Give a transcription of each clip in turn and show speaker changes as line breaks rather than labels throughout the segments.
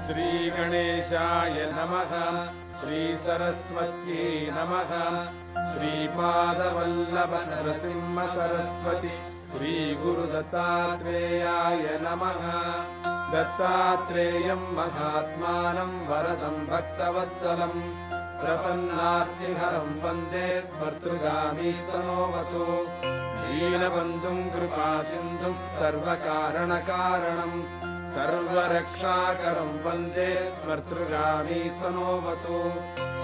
Sri Ganeshaya Namaha, Sri Saraswatye Namaha, Sri Padavallabha Narasimha Saraswati, Sri Guru Dattatreya Namaha. Dattatreya Mahatmanam Varadam Bhaktavatsalam Prapannartiharam Vande Smartrugami Sanovatu Deenabandhum Kripasindhum Sarvakaranakaranam Sarvarakshakaram Vande Smartrugami Sanovatu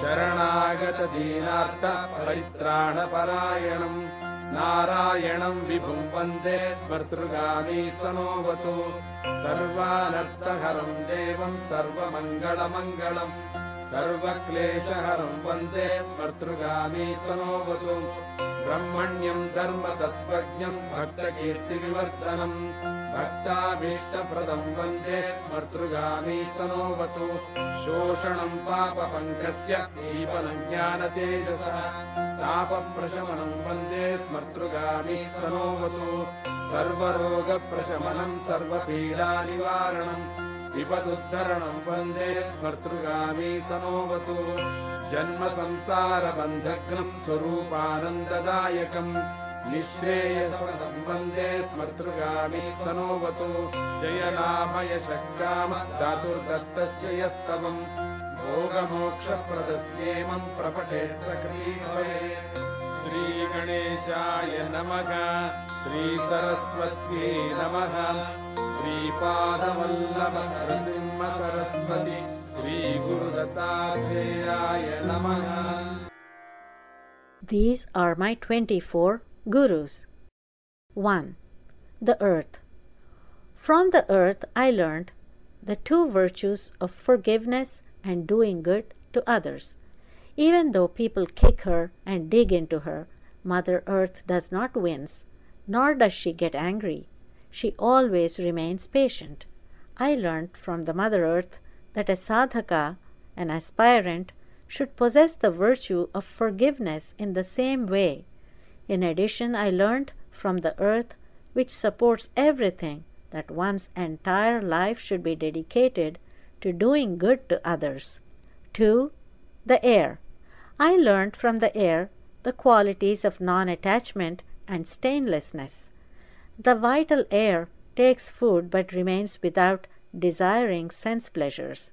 Sharanagata Deenartha Paritrana Parayanam Narayanam Vibhum Vande Smartrugami Sanovatu Sarvanarthaharam Devam Sarvamangalamangalam Sarvakleshaharam Vande Smartrugami Sanovatu Brahmanyam Dharma Tattvajnam Bhakta Kirti Vivardhanam Bhaktabhishta-pradam Vande Smartrugami Sanovatu Shoshanam Papa Pankasya Deepanam Jnana Tejasa Tapa-prashamanam Vande Smartrugami Sanovatu Sarvaroga Prashamanam Sarva-pīdā-nivaranam Vipaduddharanam Vande Smartrugami Sanovatu Janma Samsara Bandhagnam Swarupanandadayakam Nishreyasapadam Vande Smartrugami Sanovatu Jayanamaya Shakkama Dhatur-dattasya yastavam Bhoga-moksha-pradasyemam Prapatet Sakri-bhavet Sri Ganeshaya Namaha, Sri Saraswatye Namaha, Sri Padavallabha Narasimha Saraswati, Sri Guru Dattatreya Namaha.
These are my 24 Gurus. 1. The earth. From the earth I learned the two virtues of forgiveness and doing good to others. Even though people kick her and dig into her, Mother Earth does not wince, nor does she get angry. She always remains patient. I learned from the Mother Earth that a sadhaka, an aspirant, should possess the virtue of forgiveness in the same way. In addition, I learned from the earth, which supports everything, that one's entire life should be dedicated to doing good to others. 2. The air. I learned from the air the qualities of non-attachment and stainlessness. The vital air takes food but remains without desiring sense pleasures.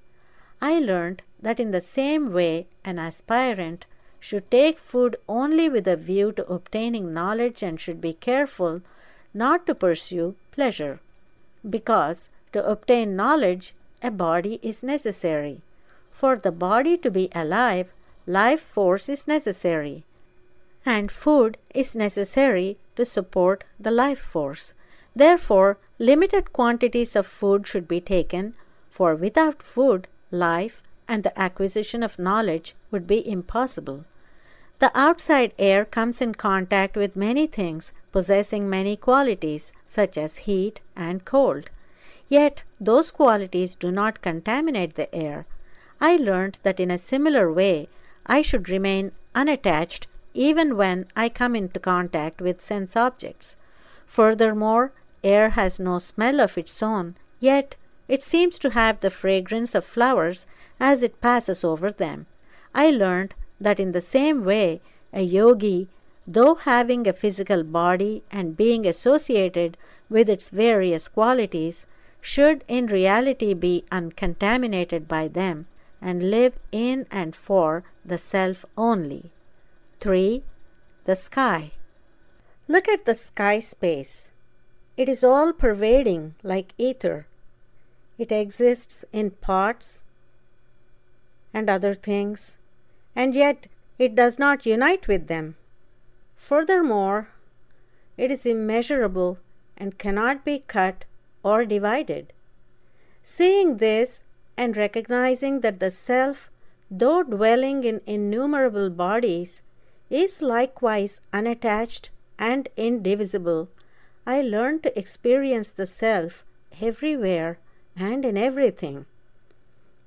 I learned that in the same way an aspirant should take food only with a view to obtaining knowledge and should be careful not to pursue pleasure, because to obtain knowledge a body is necessary. For the body to be alive, life force is necessary, and food is necessary to support the life force. Therefore, limited quantities of food should be taken, for without food, life and the acquisition of knowledge would be impossible. The outside air comes in contact with many things possessing many qualities, such as heat and cold. Yet, those qualities do not contaminate the air. I learned that in a similar way, I should remain unattached even when I come into contact with sense objects. Furthermore, air has no smell of its own, yet it seems to have the fragrance of flowers as it passes over them. I learned that in the same way, a yogi, though having a physical body and being associated with its various qualities, should in reality be uncontaminated by them and live in and for the self only. 3. The sky. Look at the sky space. It is all pervading like ether. It exists in parts and other things, and yet it does not unite with them. Furthermore, it is immeasurable and cannot be cut or divided. Seeing this and recognizing that the self, though dwelling in innumerable bodies, is likewise unattached and indivisible, I learned to experience the self everywhere and in everything.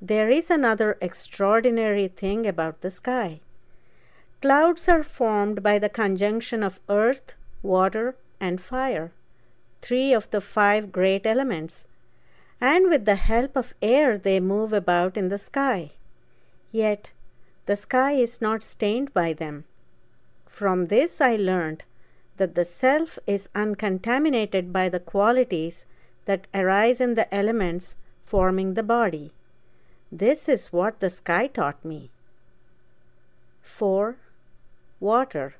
There is another extraordinary thing about the sky. Clouds are formed by the conjunction of earth, water, and fire, 3 of the 5 great elements, and with the help of air they move about in the sky. Yet the sky is not stained by them. From this I learned that the self is uncontaminated by the qualities that arise in the elements forming the body. This is what the sky taught me. 4. Water.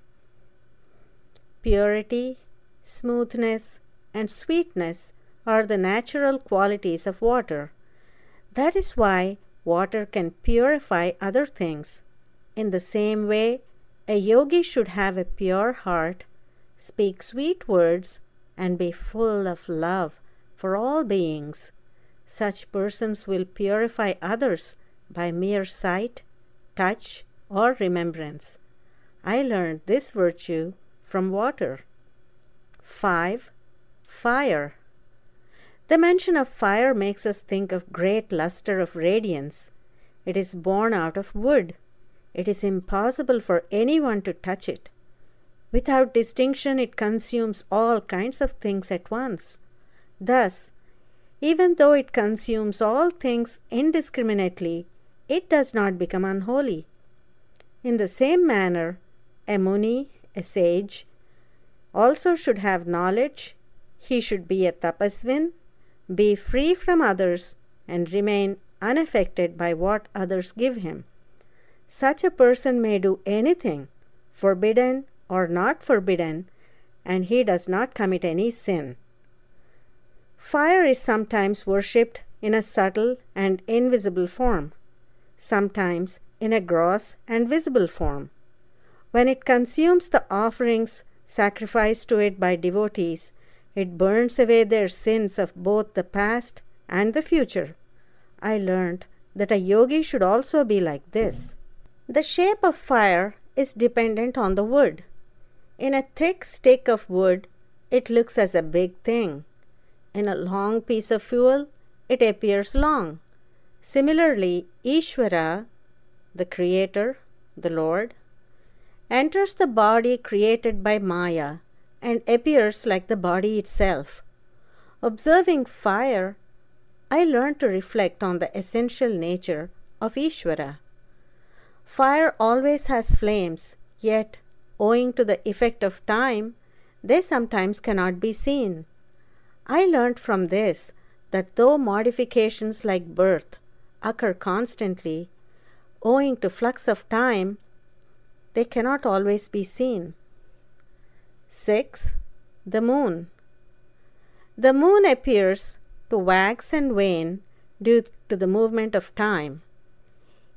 Purity, smoothness, and sweetness are the natural qualities of water. That is why water can purify other things. In the same way, a yogi should have a pure heart, speak sweet words, and be full of love for all beings. Such persons will purify others by mere sight, touch, or remembrance. I learned this virtue from water. 5. Fire. The mention of fire makes us think of great luster of radiance. It is born out of wood. It is impossible for anyone to touch it. Without distinction, it consumes all kinds of things at once. Thus, even though it consumes all things indiscriminately, it does not become unholy. In the same manner, a muni, a sage, also should have knowledge. He should be a tapasvin, be free from others, and remain unaffected by what others give him. Such a person may do anything, forbidden or not forbidden, and he does not commit any sin. Fire is sometimes worshipped in a subtle and invisible form, sometimes in a gross and visible form. When it consumes the offerings sacrificed to it by devotees, it burns away their sins of both the past and the future. I learned that a yogi should also be like this. The shape of fire is dependent on the wood. In a thick stick of wood, it looks as a big thing. In a long piece of fuel, it appears long. Similarly, Ishvara, the Creator, the Lord, enters the body created by Maya and appears like the body itself. Observing fire, I learned to reflect on the essential nature of Ishvara. Fire always has flames, yet, owing to the effect of time, they sometimes cannot be seen. I learned from this that though modifications like birth occur constantly, owing to flux of time, they cannot always be seen. 6. The moon. The moon appears to wax and wane due to the movement of time.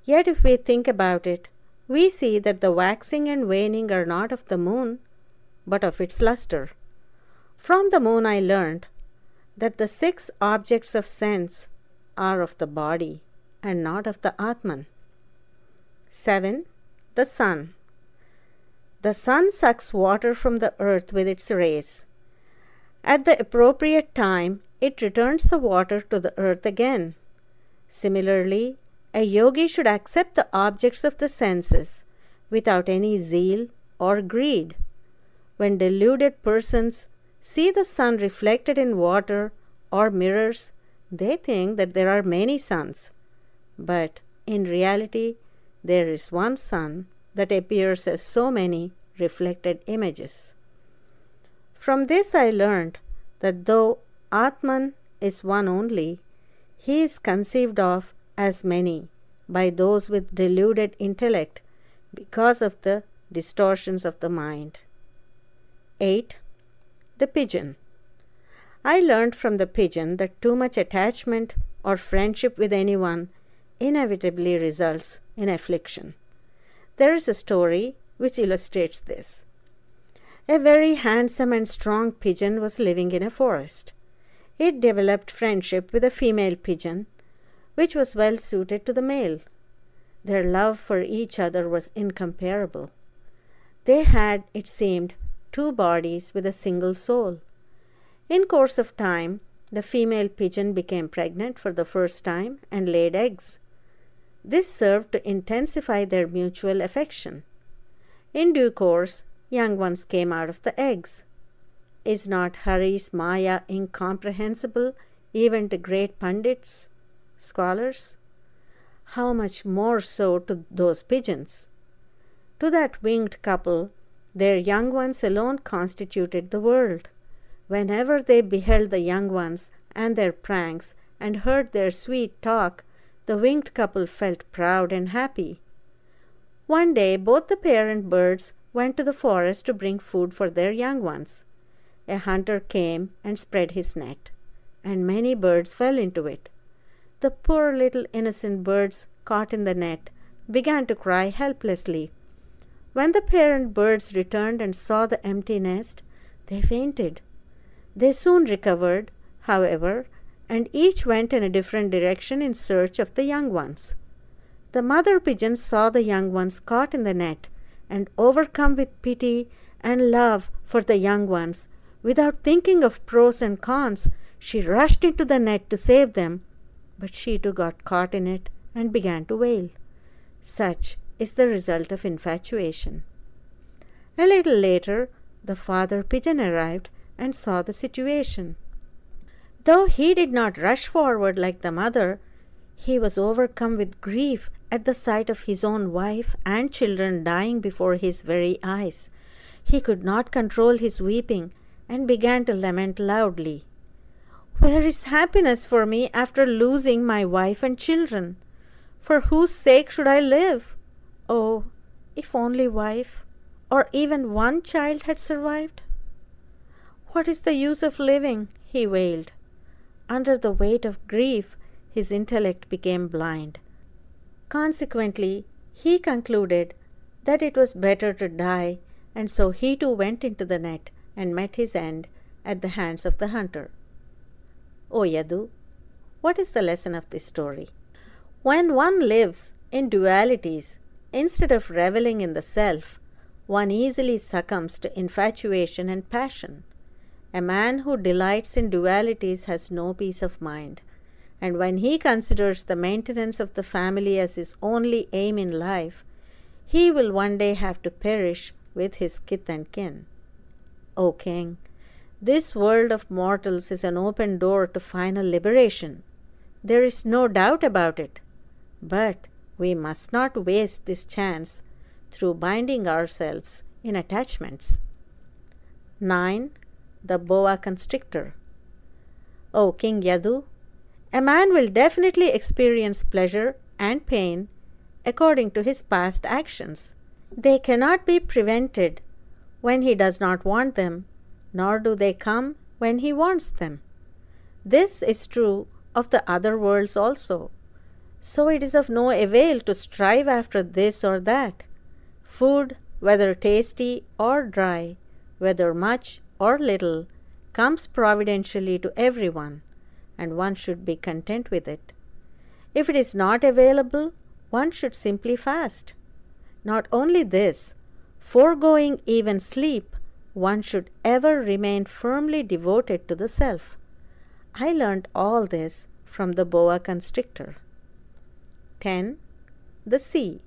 Yet if we think about it, we see that the waxing and waning are not of the moon, but of its luster. From the moon I learned that the 6 objects of sense are of the body and not of the Atman. 7. The sun. The sun sucks water from the earth with its rays. At the appropriate time, it returns the water to the earth again. Similarly, a yogi should accept the objects of the senses without any zeal or greed. When deluded persons see the sun reflected in water or mirrors, they think that there are many suns. But in reality, there is one sun that appears as so many reflected images. From this I learned that though Atman is one only, he is conceived of as many by those with deluded intellect because of the distortions of the mind. 8. The pigeon. I learned from the pigeon that too much attachment or friendship with anyone inevitably results in affliction. There is a story which illustrates this. A very handsome and strong pigeon was living in a forest. It developed friendship with a female pigeon, which was well suited to the male. Their love for each other was incomparable. They had, it seemed, 2 bodies with a single soul. In course of time, the female pigeon became pregnant for the first time and laid eggs. This served to intensify their mutual affection. In due course, young ones came out of the eggs. Is not Hari's Maya incomprehensible even to great pandits, scholars? How much more so to those pigeons? To that winged couple, their young ones alone constituted the world. Whenever they beheld the young ones and their pranks and heard their sweet talk, the winged couple felt proud and happy. One day both the parent birds went to the forest to bring food for their young ones. A hunter came and spread his net, and many birds fell into it. The poor little innocent birds caught in the net began to cry helplessly. When the parent birds returned and saw the empty nest, they fainted. They soon recovered, however, and each went in a different direction in search of the young ones. The mother pigeon saw the young ones caught in the net, and overcome with pity and love for the young ones, without thinking of pros and cons, she rushed into the net to save them, but she too got caught in it and began to wail. Such is the result of infatuation. A little later, the father pigeon arrived and saw the situation. Though he did not rush forward like the mother, he was overcome with grief at the sight of his own wife and children dying before his very eyes. He could not control his weeping and began to lament loudly. "Where is happiness for me after losing my wife and children? For whose sake should I live? Oh, if only wife or even one child had survived! What is the use of living?" he wailed. Under the weight of grief, his intellect became blind. Consequently, he concluded that it was better to die, and so he too went into the net and met his end at the hands of the hunter. O Yadu, what is the lesson of this story? When one lives in dualities, instead of reveling in the self, one easily succumbs to infatuation and passion. A man who delights in dualities has no peace of mind, and when he considers the maintenance of the family as his only aim in life, he will one day have to perish with his kith and kin. O King, this world of mortals is an open door to final liberation. There is no doubt about it. But we must not waste this chance through binding ourselves in attachments. 9. The boa constrictor. O King Yadu, a man will definitely experience pleasure and pain according to his past actions. They cannot be prevented when he does not want them, nor do they come when he wants them. This is true of the other worlds also. So it is of no avail to strive after this or that. Food, whether tasty or dry, whether much or little, comes providentially to everyone, and one should be content with it. If it is not available, one should simply fast. Not only this, foregoing even sleep, one should ever remain firmly devoted to the self. I learnt all this from the boa constrictor. 10. The sea.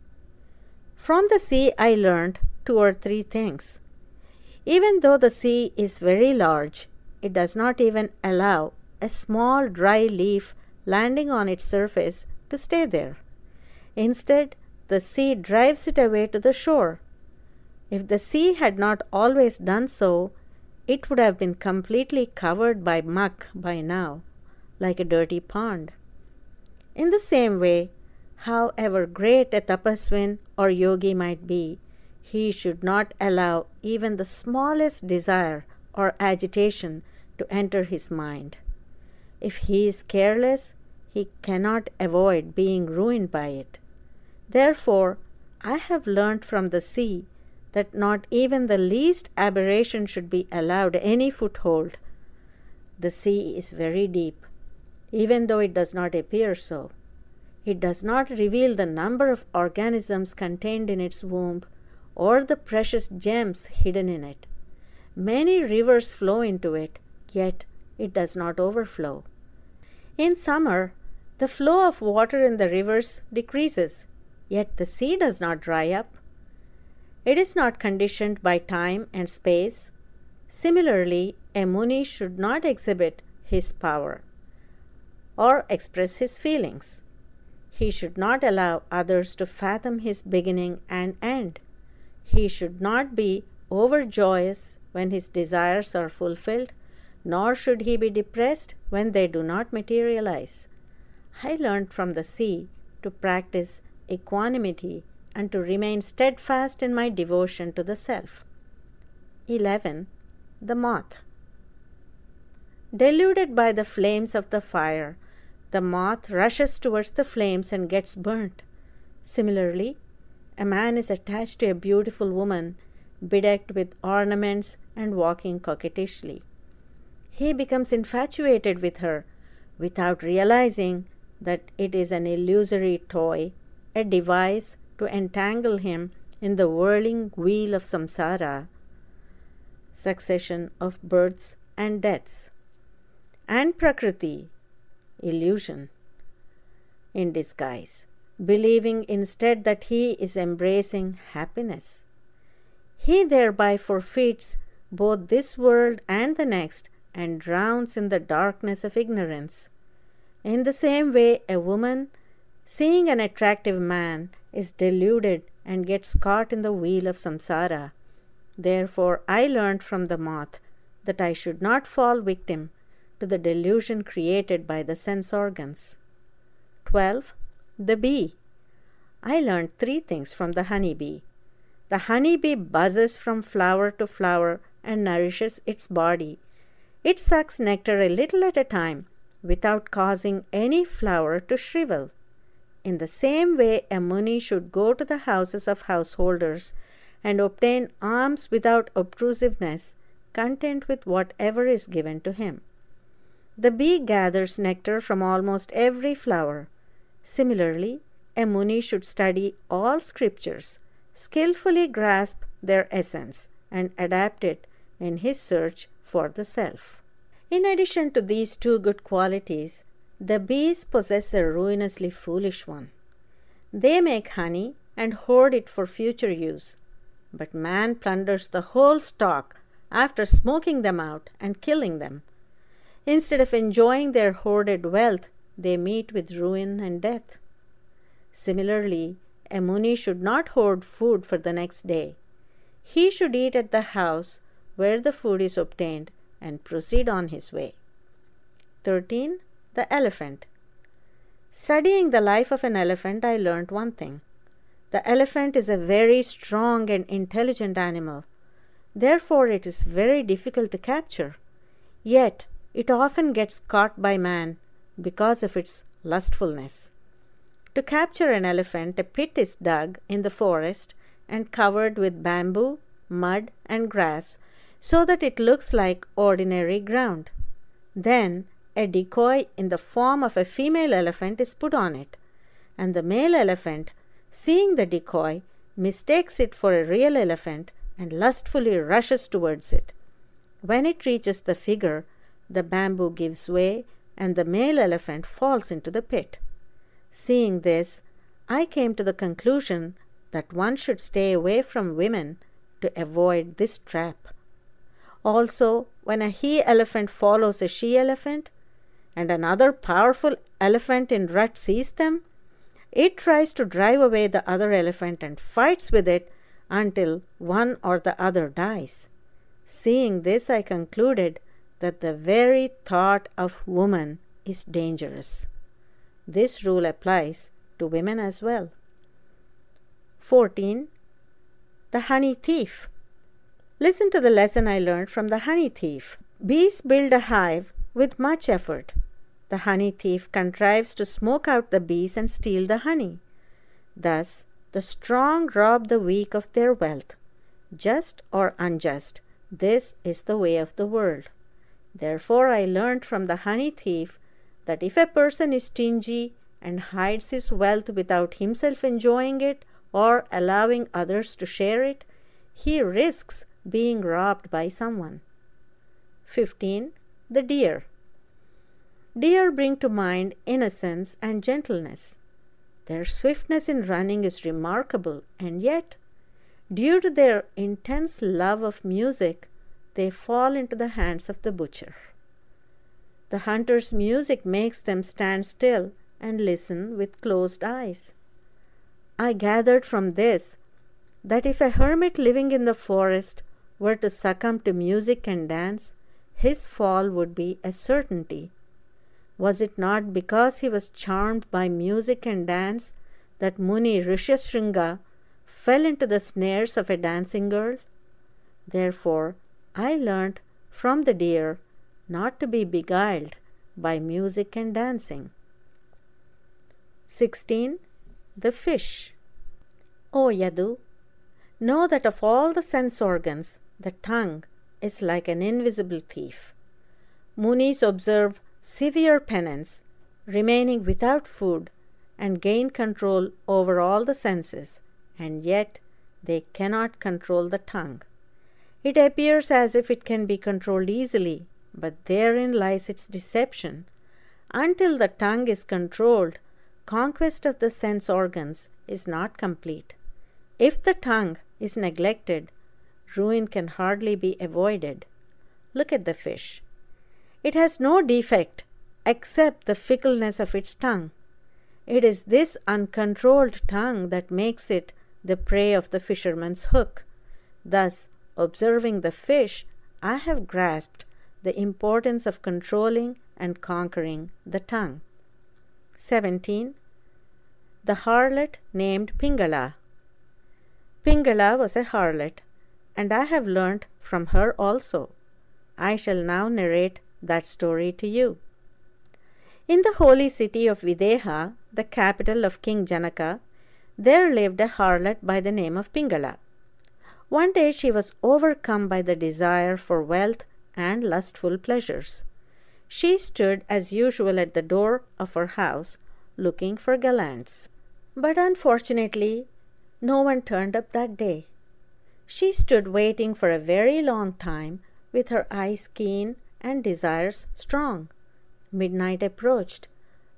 From the sea I learnt 2 or 3 things. Even though the sea is very large, it does not even allow a small dry leaf landing on its surface to stay there. Instead, the sea drives it away to the shore. If the sea had not always done so, it would have been completely covered by muck by now, like a dirty pond. In the same way, however great a tapaswin or yogi might be, he should not allow even the smallest desire or agitation to enter his mind. If he is careless, he cannot avoid being ruined by it. Therefore, I have learnt from the sea that not even the least aberration should be allowed any foothold. The sea is very deep, even though it does not appear so. It does not reveal the number of organisms contained in its womb or the precious gems hidden in it. Many rivers flow into it, yet it does not overflow. In summer, the flow of water in the rivers decreases, yet the sea does not dry up. It is not conditioned by time and space. Similarly, a Muni should not exhibit his power. or express his feelings. He should not allow others to fathom his beginning and end. He should not be overjoyous when his desires are fulfilled, nor should he be depressed when they do not materialize. I learned from the sea to practice equanimity and to remain steadfast in my devotion to the self. 11. The moth. Deluded by the flames of the fire, the moth rushes towards the flames and gets burnt. Similarly, a man is attached to a beautiful woman, bedecked with ornaments and walking coquettishly. He becomes infatuated with her without realizing that it is an illusory toy, a device to entangle him in the whirling wheel of samsara, succession of births and deaths. And Prakriti, illusion in disguise, believing instead that he is embracing happiness. He thereby forfeits both this world and the next and drowns in the darkness of ignorance. In the same way, a woman, seeing an attractive man, is deluded and gets caught in the wheel of samsara. Therefore, I learned from the moth that I should not fall victim to the delusion created by the sense organs. 12. The bee. I learned 3 things from the honeybee. The honeybee buzzes from flower to flower and nourishes its body. It sucks nectar a little at a time without causing any flower to shrivel. In the same way, a muni should go to the houses of householders and obtain alms without obtrusiveness, content with whatever is given to him. The bee gathers nectar from almost every flower. Similarly, a muni should study all scriptures, skillfully grasp their essence, and adapt it in his search for the self. In addition to these 2 good qualities, the bees possess a ruinously foolish one. They make honey and hoard it for future use, but man plunders the whole stock after smoking them out and killing them. Instead of enjoying their hoarded wealth, they meet with ruin and death. Similarly, a muni should not hoard food for the next day. He should eat at the house where the food is obtained and proceed on his way. 13. The elephant. Studying the life of an elephant, I learned one thing. The elephant is a very strong and intelligent animal. Therefore, it is very difficult to capture. Yet, it often gets caught by man because of its lustfulness. To capture an elephant, a pit is dug in the forest and covered with bamboo, mud, and grass so that it looks like ordinary ground. Then, a decoy in the form of a female elephant is put on it, and the male elephant, seeing the decoy, mistakes it for a real elephant and lustfully rushes towards it. When it reaches the figure, the bamboo gives way and the male elephant falls into the pit. Seeing this, I came to the conclusion that one should stay away from women to avoid this trap. Also, when a he-elephant follows a she-elephant, and another powerful elephant in rut sees them, it tries to drive away the other elephant and fights with it until one or the other dies. Seeing this, I concluded that the very thought of woman is dangerous. This rule applies to women as well. 14. The honey thief. Listen to the lesson I learned from the honey thief. Bees build a hive with much effort. The honey thief contrives to smoke out the bees and steal the honey. Thus, the strong rob the weak of their wealth. Just or unjust, this is the way of the world. Therefore, I learned from the honey thief that if a person is stingy and hides his wealth without himself enjoying it or allowing others to share it, he risks being robbed by someone. 15. The deer. Deer bring to mind innocence and gentleness. Their swiftness in running is remarkable, and yet, due to their intense love of music, they fall into the hands of the butcher. The hunter's music makes them stand still and listen with closed eyes. I gathered from this that if a hermit living in the forest were to succumb to music and dance, his fall would be a certainty. Was it not because he was charmed by music and dance that Muni Rishyashringa fell into the snares of a dancing girl? Therefore, I learnt from the deer not to be beguiled by music and dancing. 16. The fish. O Yadu, know that of all the sense organs, the tongue is like an invisible thief. Munis observe severe penance, remaining without food, and gain control over all the senses, and yet they cannot control the tongue. It appears as if it can be controlled easily, but therein lies its deception. Until the tongue is controlled, conquest of the sense organs is not complete. If the tongue is neglected, ruin can hardly be avoided. Look at the fish. It has no defect except the fickleness of its tongue. It is this uncontrolled tongue that makes it the prey of the fisherman's hook. Thus, observing the fish, I have grasped the importance of controlling and conquering the tongue. 17. The harlot named Pingala. Pingala was a harlot, and I have learnt from her also. I shall now narrate that story to you. In the holy city of Videha, the capital of King Janaka, there lived a harlot by the name of Pingala. One day she was overcome by the desire for wealth and lustful pleasures. She stood as usual at the door of her house, looking for gallants. But unfortunately, no one turned up that day. She stood waiting for a very long time, with her eyes keen and desires strong. Midnight approached.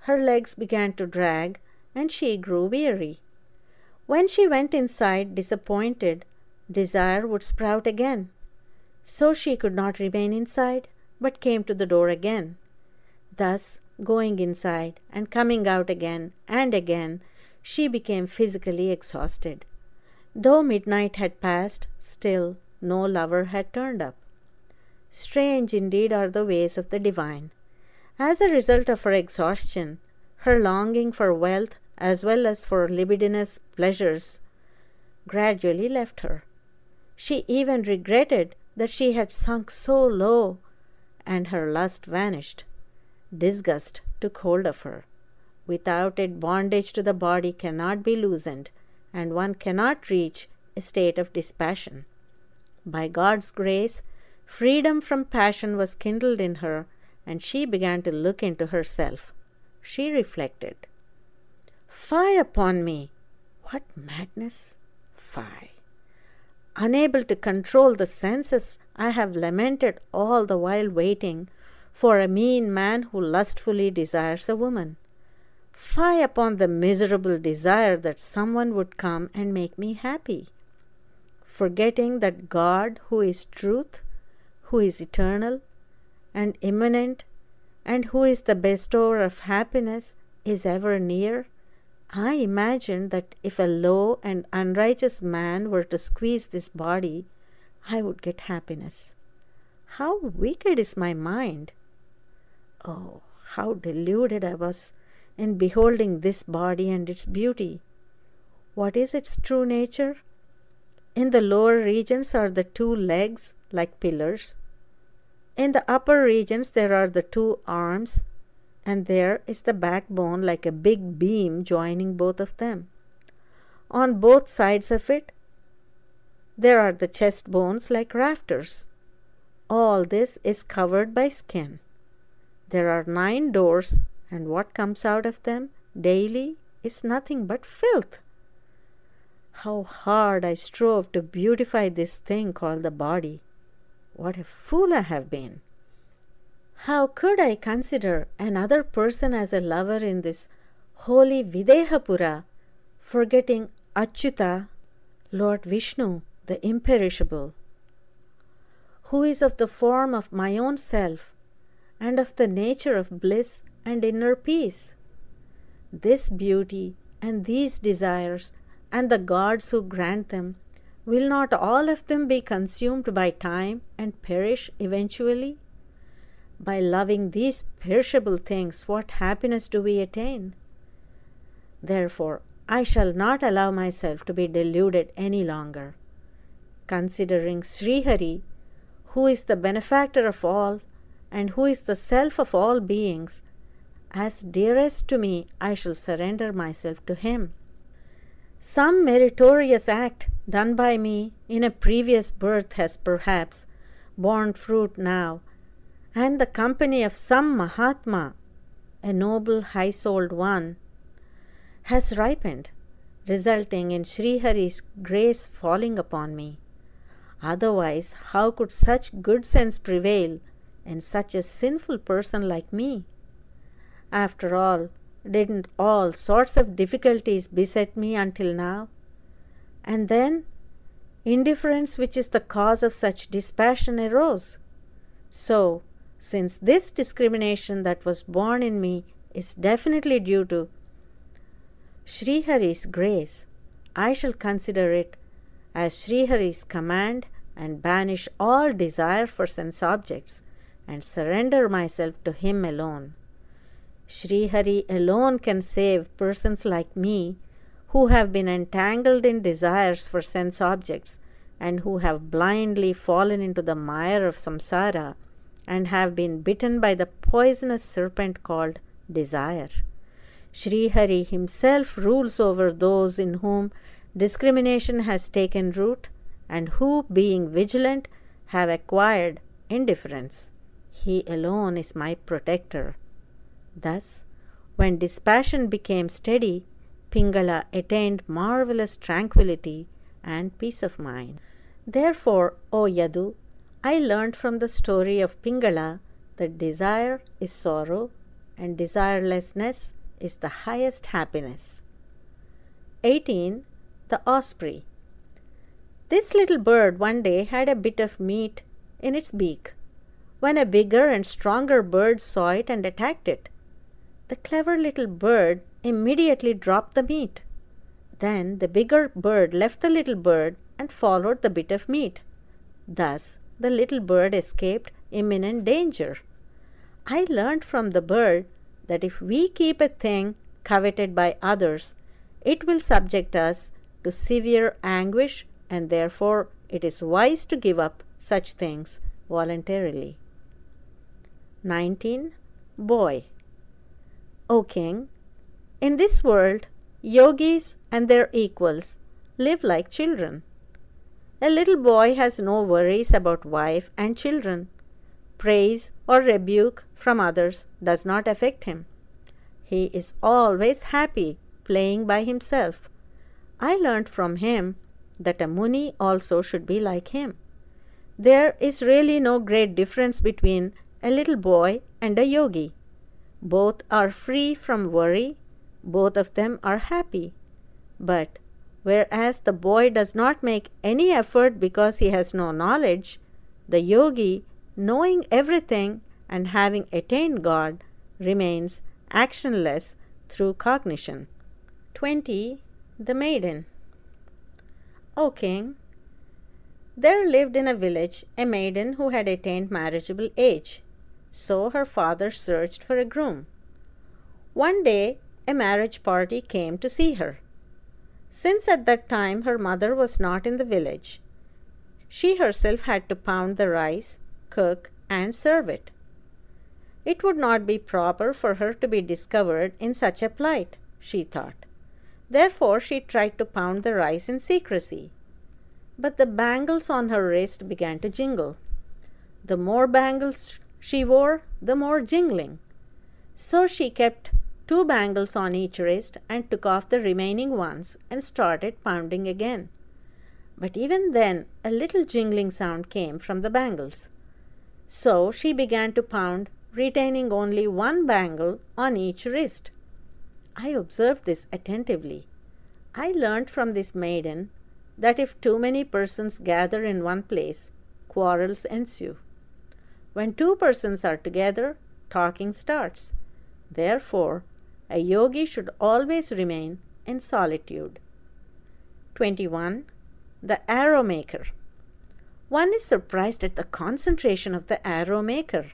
Her legs began to drag, and she grew weary. When she went inside, disappointed, desire would sprout again. So she could not remain inside, but came to the door again. Thus, going inside and coming out again and again, she became physically exhausted. Though midnight had passed, still no lover had turned up. Strange indeed are the ways of the divine. As a result of her exhaustion, her longing for wealth as well as for libidinous pleasures gradually left her. She even regretted that she had sunk so low, and her lust vanished. Disgust took hold of her. Without it, bondage to the body cannot be loosened, and one cannot reach a state of dispassion. By God's grace, freedom from passion was kindled in her, and she began to look into herself. She reflected, "Fie upon me! What madness! Fie! Unable to control the senses, I have lamented all the while waiting for a mean man who lustfully desires a woman. Fie upon the miserable desire that someone would come and make me happy. Forgetting that God, who is truth, who is eternal and immanent, and who is the bestower of happiness, is ever near, I imagined that if a low and unrighteous man were to squeeze this body, I would get happiness. How wicked is my mind! Oh, how deluded I was in beholding this body and its beauty. What is its true nature? In the lower regions are the two legs like pillars. In the upper regions there are the two arms, and there is the backbone like a big beam joining both of them. On both sides of it there are the chest bones like rafters. All this is covered by skin. There are 9 doors, and what comes out of them daily is nothing but filth. How hard I strove to beautify this thing called the body. What a fool I have been! How could I consider another person as a lover in this holy Videhapura, forgetting Achyuta, Lord Vishnu, the imperishable, who is of the form of my own self, and of the nature of bliss and inner peace. This beauty and these desires and the gods who grant them, will not all of them be consumed by time and perish eventually? By loving these perishable things, what happiness do we attain? Therefore, I shall not allow myself to be deluded any longer. Considering Sri Hari, who is the benefactor of all and who is the self of all beings, as dearest to me, I shall surrender myself to him. Some meritorious act done by me in a previous birth has perhaps borne fruit now, and the company of some Mahatma, a noble high-souled one, has ripened, resulting in Sri Hari's grace falling upon me. Otherwise, how could such good sense prevail in such a sinful person like me? After all, didn't all sorts of difficulties beset me until now? And then, indifference which is the cause of such dispassion arose. So, since this discrimination that was born in me is definitely due to Sri Hari's grace, I shall consider it as Sri Hari's command and banish all desire for sense objects and surrender myself to him alone. Sri Hari alone can save persons like me who have been entangled in desires for sense objects and who have blindly fallen into the mire of samsara and have been bitten by the poisonous serpent called desire. Sri Hari himself rules over those in whom discrimination has taken root and who, being vigilant, have acquired indifference. He alone is my protector. Thus, when dispassion became steady, Pingala attained marvelous tranquility and peace of mind. Therefore, O Yadu, I learned from the story of Pingala that desire is sorrow and desirelessness is the highest happiness. 18. The Osprey. This little bird one day had a bit of meat in its beak, when a bigger and stronger bird saw it and attacked it. The clever little bird immediately dropped the meat. Then the bigger bird left the little bird and followed the bit of meat. Thus, the little bird escaped imminent danger. I learned from the bird that if we keep a thing coveted by others, it will subject us to severe anguish, and therefore it is wise to give up such things voluntarily. 19. Boy. O King, in this world, yogis and their equals live like children. A little boy has no worries about wife and children. Praise or rebuke from others does not affect him. He is always happy playing by himself. I learnt from him that a Muni also should be like him. There is really no great difference between a little boy and a yogi. Both are free from worry, both of them are happy. But whereas the boy does not make any effort because he has no knowledge, the yogi, knowing everything and having attained God, remains actionless through cognition. 20. The Maiden. O King, there lived in a village a maiden who had attained marriageable age. So her father searched for a groom. One day, a marriage party came to see her. Since at that time her mother was not in the village, she herself had to pound the rice, cook, and serve it. It would not be proper for her to be discovered in such a plight, she thought. Therefore, she tried to pound the rice in secrecy. But the bangles on her wrist began to jingle. The more bangles she wore, the more jingling. So she kept 2 bangles on each wrist and took off the remaining ones and started pounding again. But even then, a little jingling sound came from the bangles. So she began to pound, retaining only 1 bangle on each wrist. I observed this attentively. I learnt from this maiden that if too many persons gather in one place, quarrels ensue. When 2 persons are together, talking starts. Therefore, a yogi should always remain in solitude. 21. The arrow maker. One is surprised at the concentration of the arrow maker.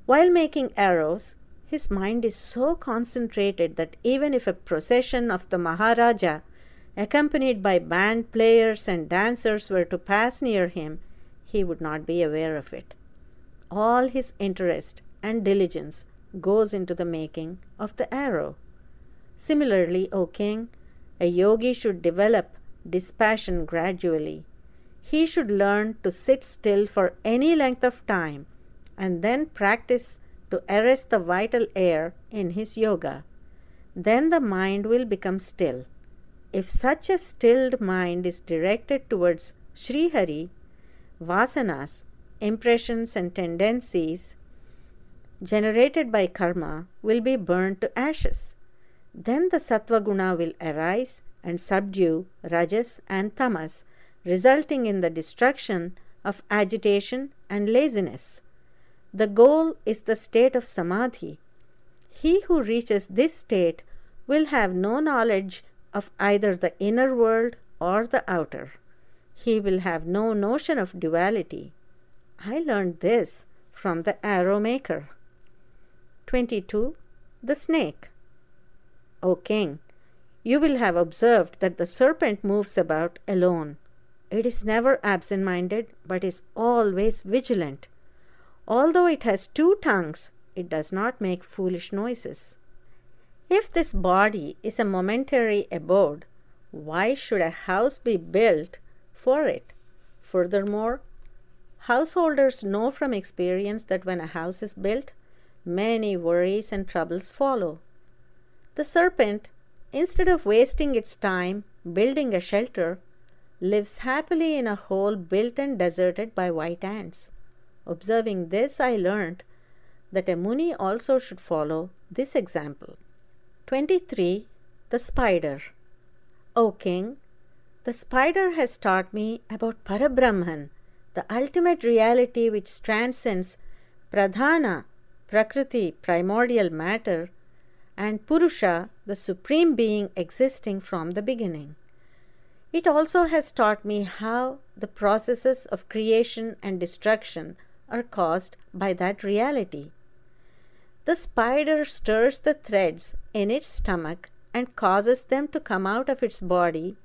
While making arrows, his mind is so concentrated that even if a procession of the Maharaja, accompanied by band players and dancers, were to pass near him, he would not be aware of it. All his interest and diligence goes into the making of the arrow. Similarly, O king, a yogi should develop dispassion gradually. He should learn to sit still for any length of time and then practice to arrest the vital air in his yoga. Then the mind will become still. If such a stilled mind is directed towards Sri Hari, vasanas, impressions and tendencies generated by karma will be burned to ashes. Then the sattva guna will arise and subdue rajas and tamas, resulting in the destruction of agitation and laziness. The goal is the state of samadhi. He who reaches this state will have no knowledge of either the inner world or the outer. He will have no notion of duality. I learned this from the arrow maker. 22. The snake. O king, you will have observed that the serpent moves about alone. It is never absent-minded, but is always vigilant. Although it has 2 tongues, it does not make foolish noises. If this body is a momentary abode, why should a house be built for it? Furthermore, householders know from experience that when a house is built, many worries and troubles follow. The serpent, instead of wasting its time building a shelter, lives happily in a hole built and deserted by white ants. Observing this, I learned that a Muni also should follow this example. 23. The spider. O king, the spider has taught me about Parabrahman, the ultimate reality which transcends Pradhana, Prakriti, primordial matter, and Purusha, the supreme being existing from the beginning. It also has taught me how the processes of creation and destruction are caused by that reality. The spider stirs the threads in its stomach and causes them to come out of its body,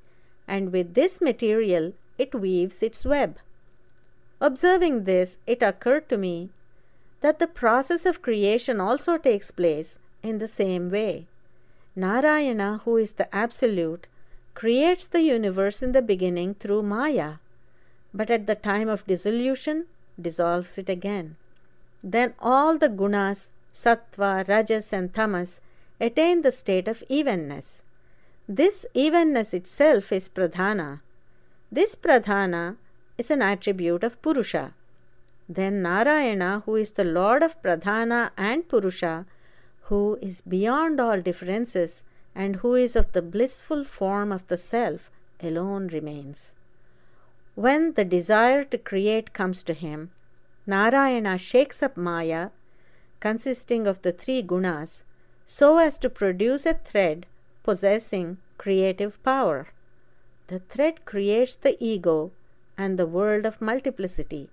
and with this material it weaves its web. Observing this, it occurred to me that the process of creation also takes place in the same way. Narayana, who is the Absolute, creates the universe in the beginning through Maya, but at the time of dissolution, dissolves it again. Then all the gunas, sattva, rajas and tamas, attain the state of evenness. This evenness itself is pradhana. This pradhana is an attribute of Purusha. Then Narayana, who is the Lord of Pradhana and Purusha, who is beyond all differences and who is of the blissful form of the self, alone remains. When the desire to create comes to him, Narayana shakes up Maya, consisting of the 3 gunas, so as to produce a thread possessing creative power. The thread creates the ego and the world of multiplicity.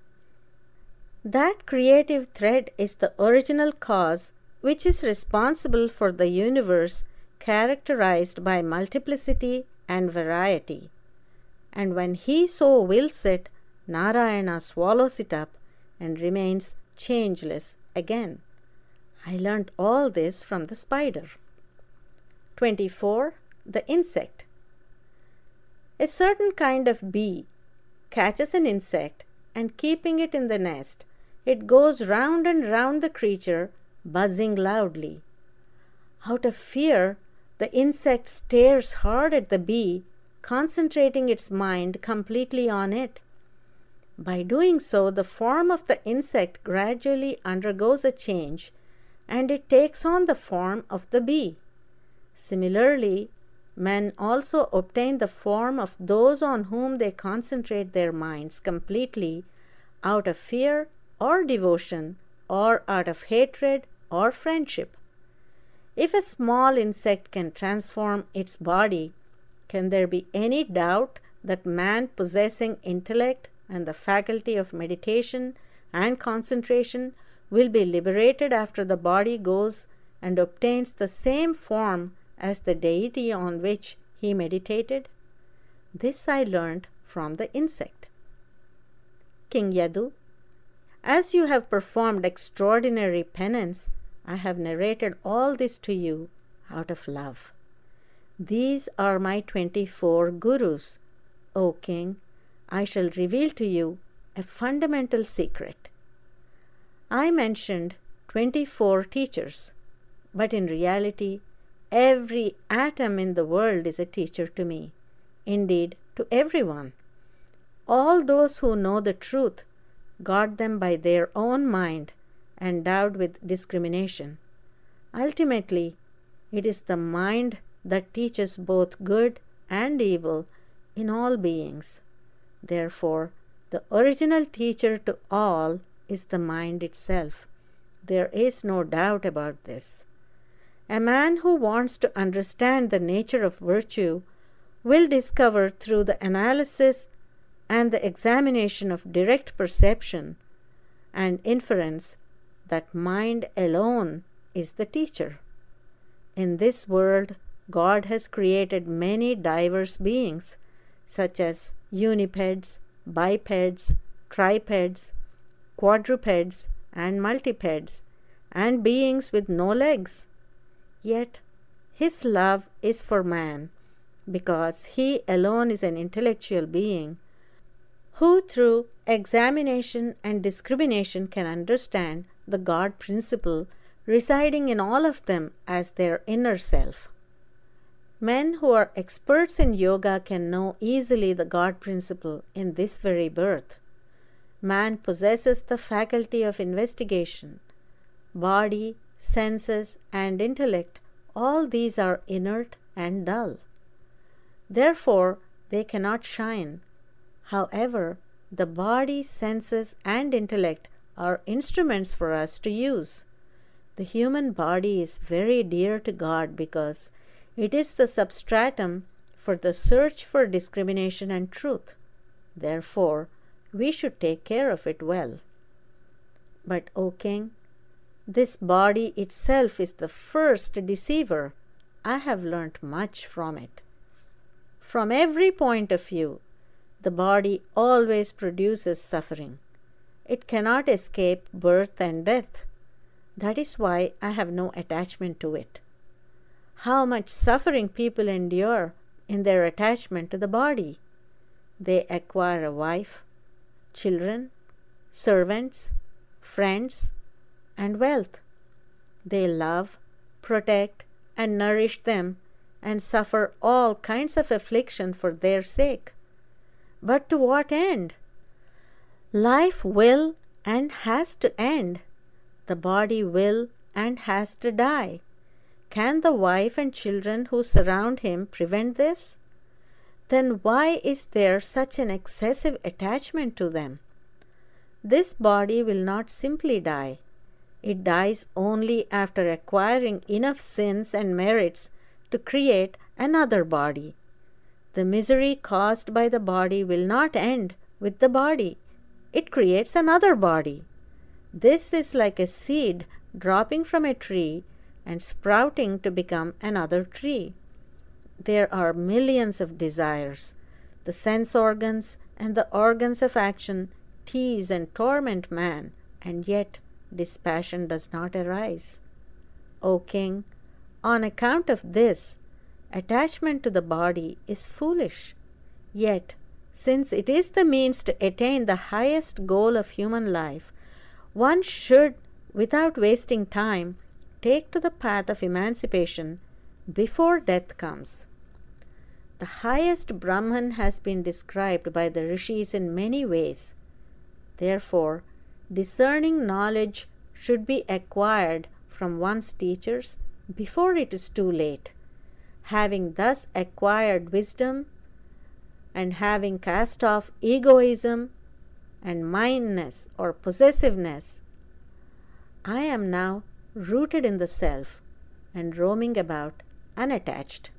That creative thread is the original cause which is responsible for the universe characterized by multiplicity and variety. And when he so wills it, Narayana swallows it up and remains changeless again. I learnt all this from the spider. 24. The insect. A certain kind of bee catches an insect and, keeping it in the nest, it goes round and round the creature, buzzing loudly. Out of fear, the insect stares hard at the bee, concentrating its mind completely on it. By doing so, the form of the insect gradually undergoes a change, and it takes on the form of the bee. Similarly, men also obtain the form of those on whom they concentrate their minds completely out of fear or devotion or out of hatred or friendship. If a small insect can transform its body, can there be any doubt that man possessing intellect and the faculty of meditation and concentration will be liberated after the body goes and obtains the same form as the deity on which he meditated? This I learnt from the insect. King Yadu, as you have performed extraordinary penance, I have narrated all this to you out of love. These are my 24 Gurus. O King, I shall reveal to you a fundamental secret. I mentioned 24 teachers, but in reality, every atom in the world is a teacher to me, indeed to everyone. All those who know the truth got them by their own mind, endowed with discrimination. Ultimately, it is the mind that teaches both good and evil in all beings. Therefore, the original teacher to all is the mind itself. There is no doubt about this. A man who wants to understand the nature of virtue will discover through the analysis and the examination of direct perception and inference that mind alone is the teacher. In this world, God has created many diverse beings, such as unipeds, bipeds, tripeds, quadrupeds, and multipeds, and beings with no legs. Yet, His love is for man, because he alone is an intellectual being who through examination and discrimination can understand the God principle residing in all of them as their inner self. Men who are experts in yoga can know easily the God principle in this very birth. Man possesses the faculty of investigation. Body, senses, and intellect, all these are inert and dull. Therefore, they cannot shine. However, the body, senses, and intellect are instruments for us to use. The human body is very dear to God because it is the substratum for the search for discrimination and truth. Therefore, we should take care of it well. But, O King, this body itself is the first deceiver. I have learnt much from it. From every point of view, the body always produces suffering. It cannot escape birth and death. That is why I have no attachment to it. How much suffering people endure in their attachment to the body. They acquire a wife, children, servants, friends, and wealth. They love, protect, and nourish them and suffer all kinds of affliction for their sake. But to what end? Life will and has to end. The body will and has to die. Can the wife and children who surround him prevent this? Then why is there such an excessive attachment to them? This body will not simply die. It dies only after acquiring enough sins and merits to create another body. The misery caused by the body will not end with the body. It creates another body. This is like a seed dropping from a tree and sprouting to become another tree. There are millions of desires. The sense organs and the organs of action tease and torment man, and yet dispassion does not arise. O King, on account of this, attachment to the body is foolish. Yet, since it is the means to attain the highest goal of human life, one should, without wasting time, take to the path of emancipation before death comes. The highest Brahman has been described by the rishis in many ways. Therefore, discerning knowledge should be acquired from one's teachers before it is too late. Having thus acquired wisdom and having cast off egoism and mindness or possessiveness, I am now rooted in the self and roaming about unattached.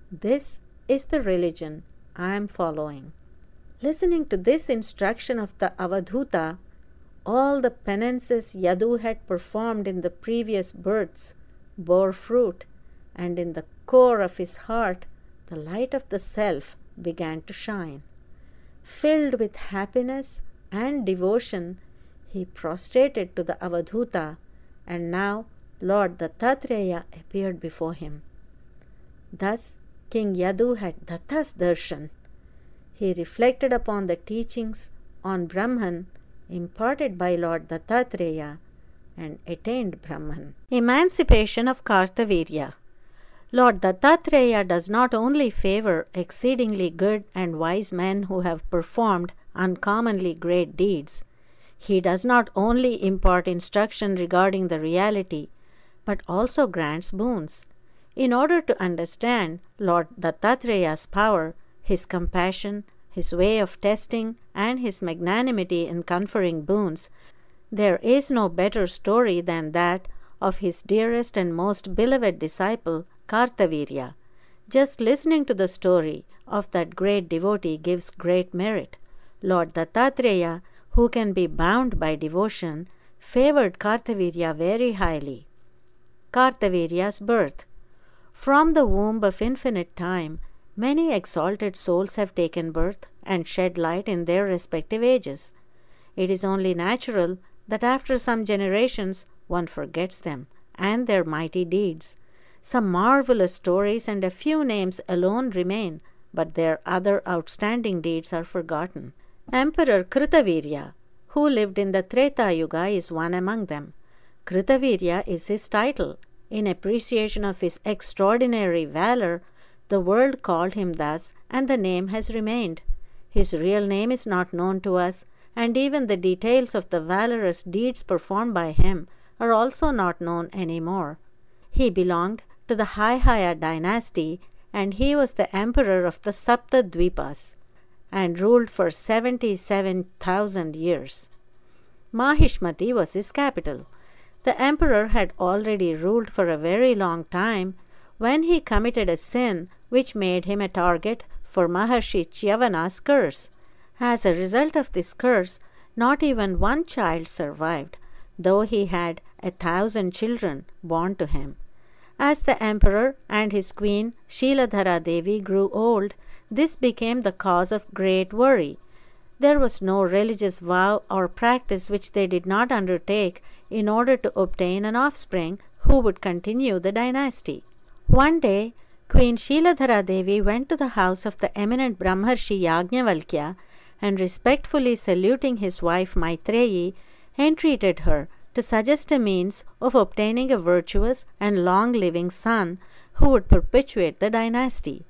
This is the religion I am following. Listening to this instruction of the Avadhoota, all the penances Yadu had performed in the previous births bore fruit, and in the core of his heart the light of the self began to shine. Filled with happiness and devotion, he prostrated to the Avadhoota, and now Lord Dattatreya appeared before him. Thus King Yadu had Datta's darshan. He reflected upon the teachings on Brahman imparted by Lord Dattatreya and attained Brahman. Emancipation of Kartavirya. Lord Dattatreya does not only favor exceedingly good and wise men who have performed uncommonly great deeds. He does not only impart instruction regarding the reality, but also grants boons. In order to understand Lord Dattatreya's power, his compassion, his way of testing, and his magnanimity in conferring boons, there is no better story than that of his dearest and most beloved disciple, Kartavirya. Just listening to the story of that great devotee gives great merit. Lord Dattatreya, who can be bound by devotion, favored Kartavirya very highly. Kartavirya's birth. From the womb of infinite time, many exalted souls have taken birth and shed light in their respective ages. It is only natural that after some generations one forgets them and their mighty deeds. Some marvelous stories and a few names alone remain, but their other outstanding deeds are forgotten. Emperor Kritavirya, who lived in the Treta Yuga, is one among them. Kritavirya is his title. In appreciation of his extraordinary valor, the world called him thus, and the name has remained. His real name is not known to us, and even the details of the valorous deeds performed by him are also not known anymore. He belonged to the Haihaya dynasty, and he was the emperor of the Saptadvipas, and ruled for 77,000 years. Mahishmati was his capital. The emperor had already ruled for a very long time when he committed a sin which made him a target for Maharshi Chyavana's curse. As a result of this curse, not even one child survived, though he had 1,000 children born to him. As the emperor and his queen Shiladhara Devi grew old, this became the cause of great worry. There was no religious vow or practice which they did not undertake in order to obtain an offspring who would continue the dynasty. One day, Queen Shiladhara Devi went to the house of the eminent Brahmarshi Yajnavalkya and, respectfully saluting his wife Maitreyi, entreated her to suggest a means of obtaining a virtuous and long-living son who would perpetuate the dynasty.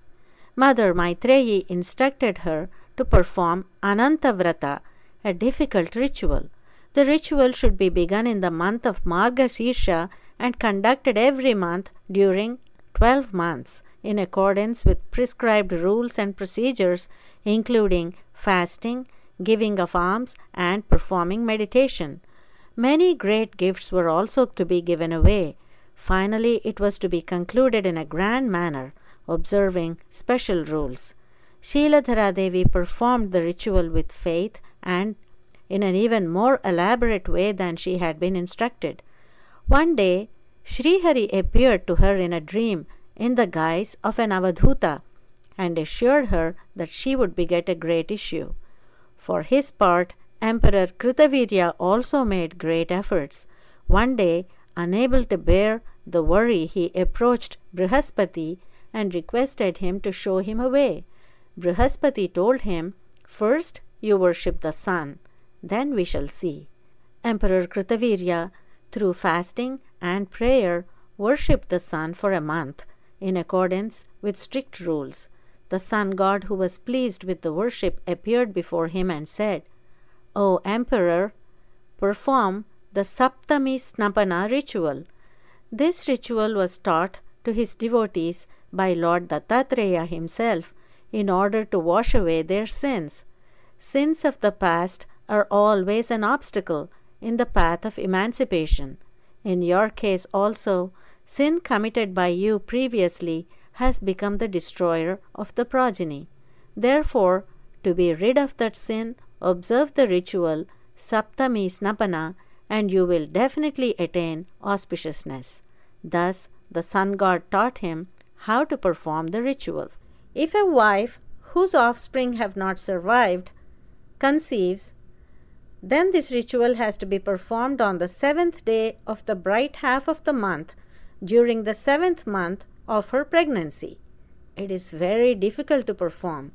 Mother Maitreyi instructed her to perform Anantavrata, a difficult ritual. The ritual should be begun in the month of Margasirsha and conducted every month during 12 months in accordance with prescribed rules and procedures, including fasting, giving of alms, and performing meditation. Many great gifts were also to be given away. Finally, it was to be concluded in a grand manner, observing special rules. Shiladhara Devi performed the ritual with faith and in an even more elaborate way than she had been instructed. One day, Srihari appeared to her in a dream in the guise of an Avadhoota and assured her that she would beget a great issue. For his part, Emperor Kritavirya also made great efforts. One day, unable to bear the worry, he approached Brihaspati and requested him to show him a way. Brihaspati told him, "First you worship the sun, then we shall see." Emperor Kritavirya, through fasting and prayer, worshipped the sun for a month in accordance with strict rules. The sun god, who was pleased with the worship, appeared before him and said, "O Emperor, perform the Saptami Snapana ritual." This ritual was taught to his devotees by Lord Dattatreya himself in order to wash away their sins. Sins of the past are always an obstacle in the path of emancipation. In your case also, sin committed by you previously has become the destroyer of the progeny. Therefore, to be rid of that sin, observe the ritual Saptami Snapana, and you will definitely attain auspiciousness. Thus, the sun god taught him how to perform the ritual. If a wife whose offspring have not survived conceives, then this ritual has to be performed on the 7th day of the bright half of the month during the 7th month of her pregnancy. It is very difficult to perform.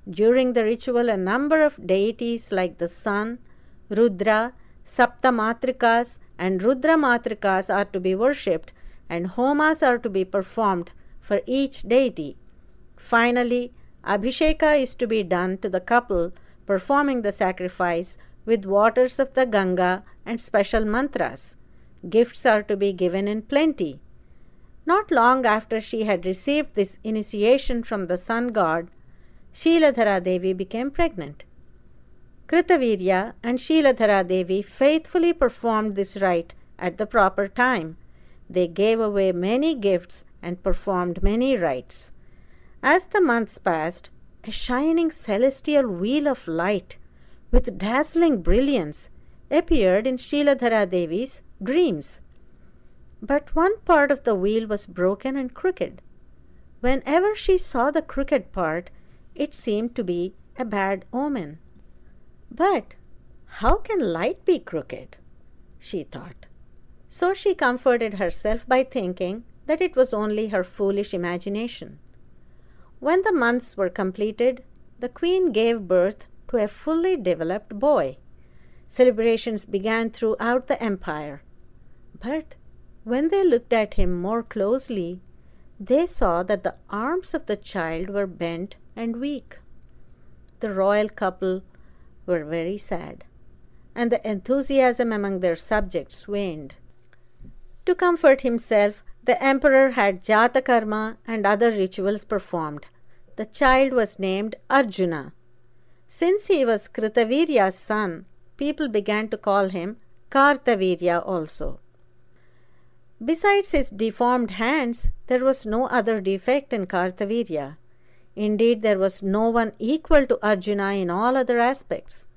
During the ritual, a number of deities like the sun, Rudra, Saptamatrikas and Rudra Matrikas are to be worshipped, and homas are to be performed for each deity. Finally, Abhisheka is to be done to the couple performing the sacrifice with waters of the Ganga and special mantras. Gifts are to be given in plenty. Not long after she had received this initiation from the sun god, Shiladhara Devi became pregnant. Kritavirya and Shiladhara Devi faithfully performed this rite at the proper time. They gave away many gifts and performed many rites. As the months passed, a shining celestial wheel of light with dazzling brilliance appeared in Shiladhara Devi's dreams. But one part of the wheel was broken and crooked. Whenever she saw the crooked part, it seemed to be a bad omen. But how can light be crooked? She thought. So she comforted herself by thinking that it was only her foolish imagination. When the months were completed, the queen gave birth to a fully developed boy. Celebrations began throughout the empire. But when they looked at him more closely, they saw that the arms of the child were bent and weak. The royal couple were very sad, and the enthusiasm among their subjects waned. To comfort himself, the emperor had Jatakarma and other rituals performed. The child was named Arjuna. Since he was Kritavirya's son, people began to call him Kartavirya also. Besides his deformed hands, there was no other defect in Kartavirya. Indeed, there was no one equal to Arjuna in all other aspects.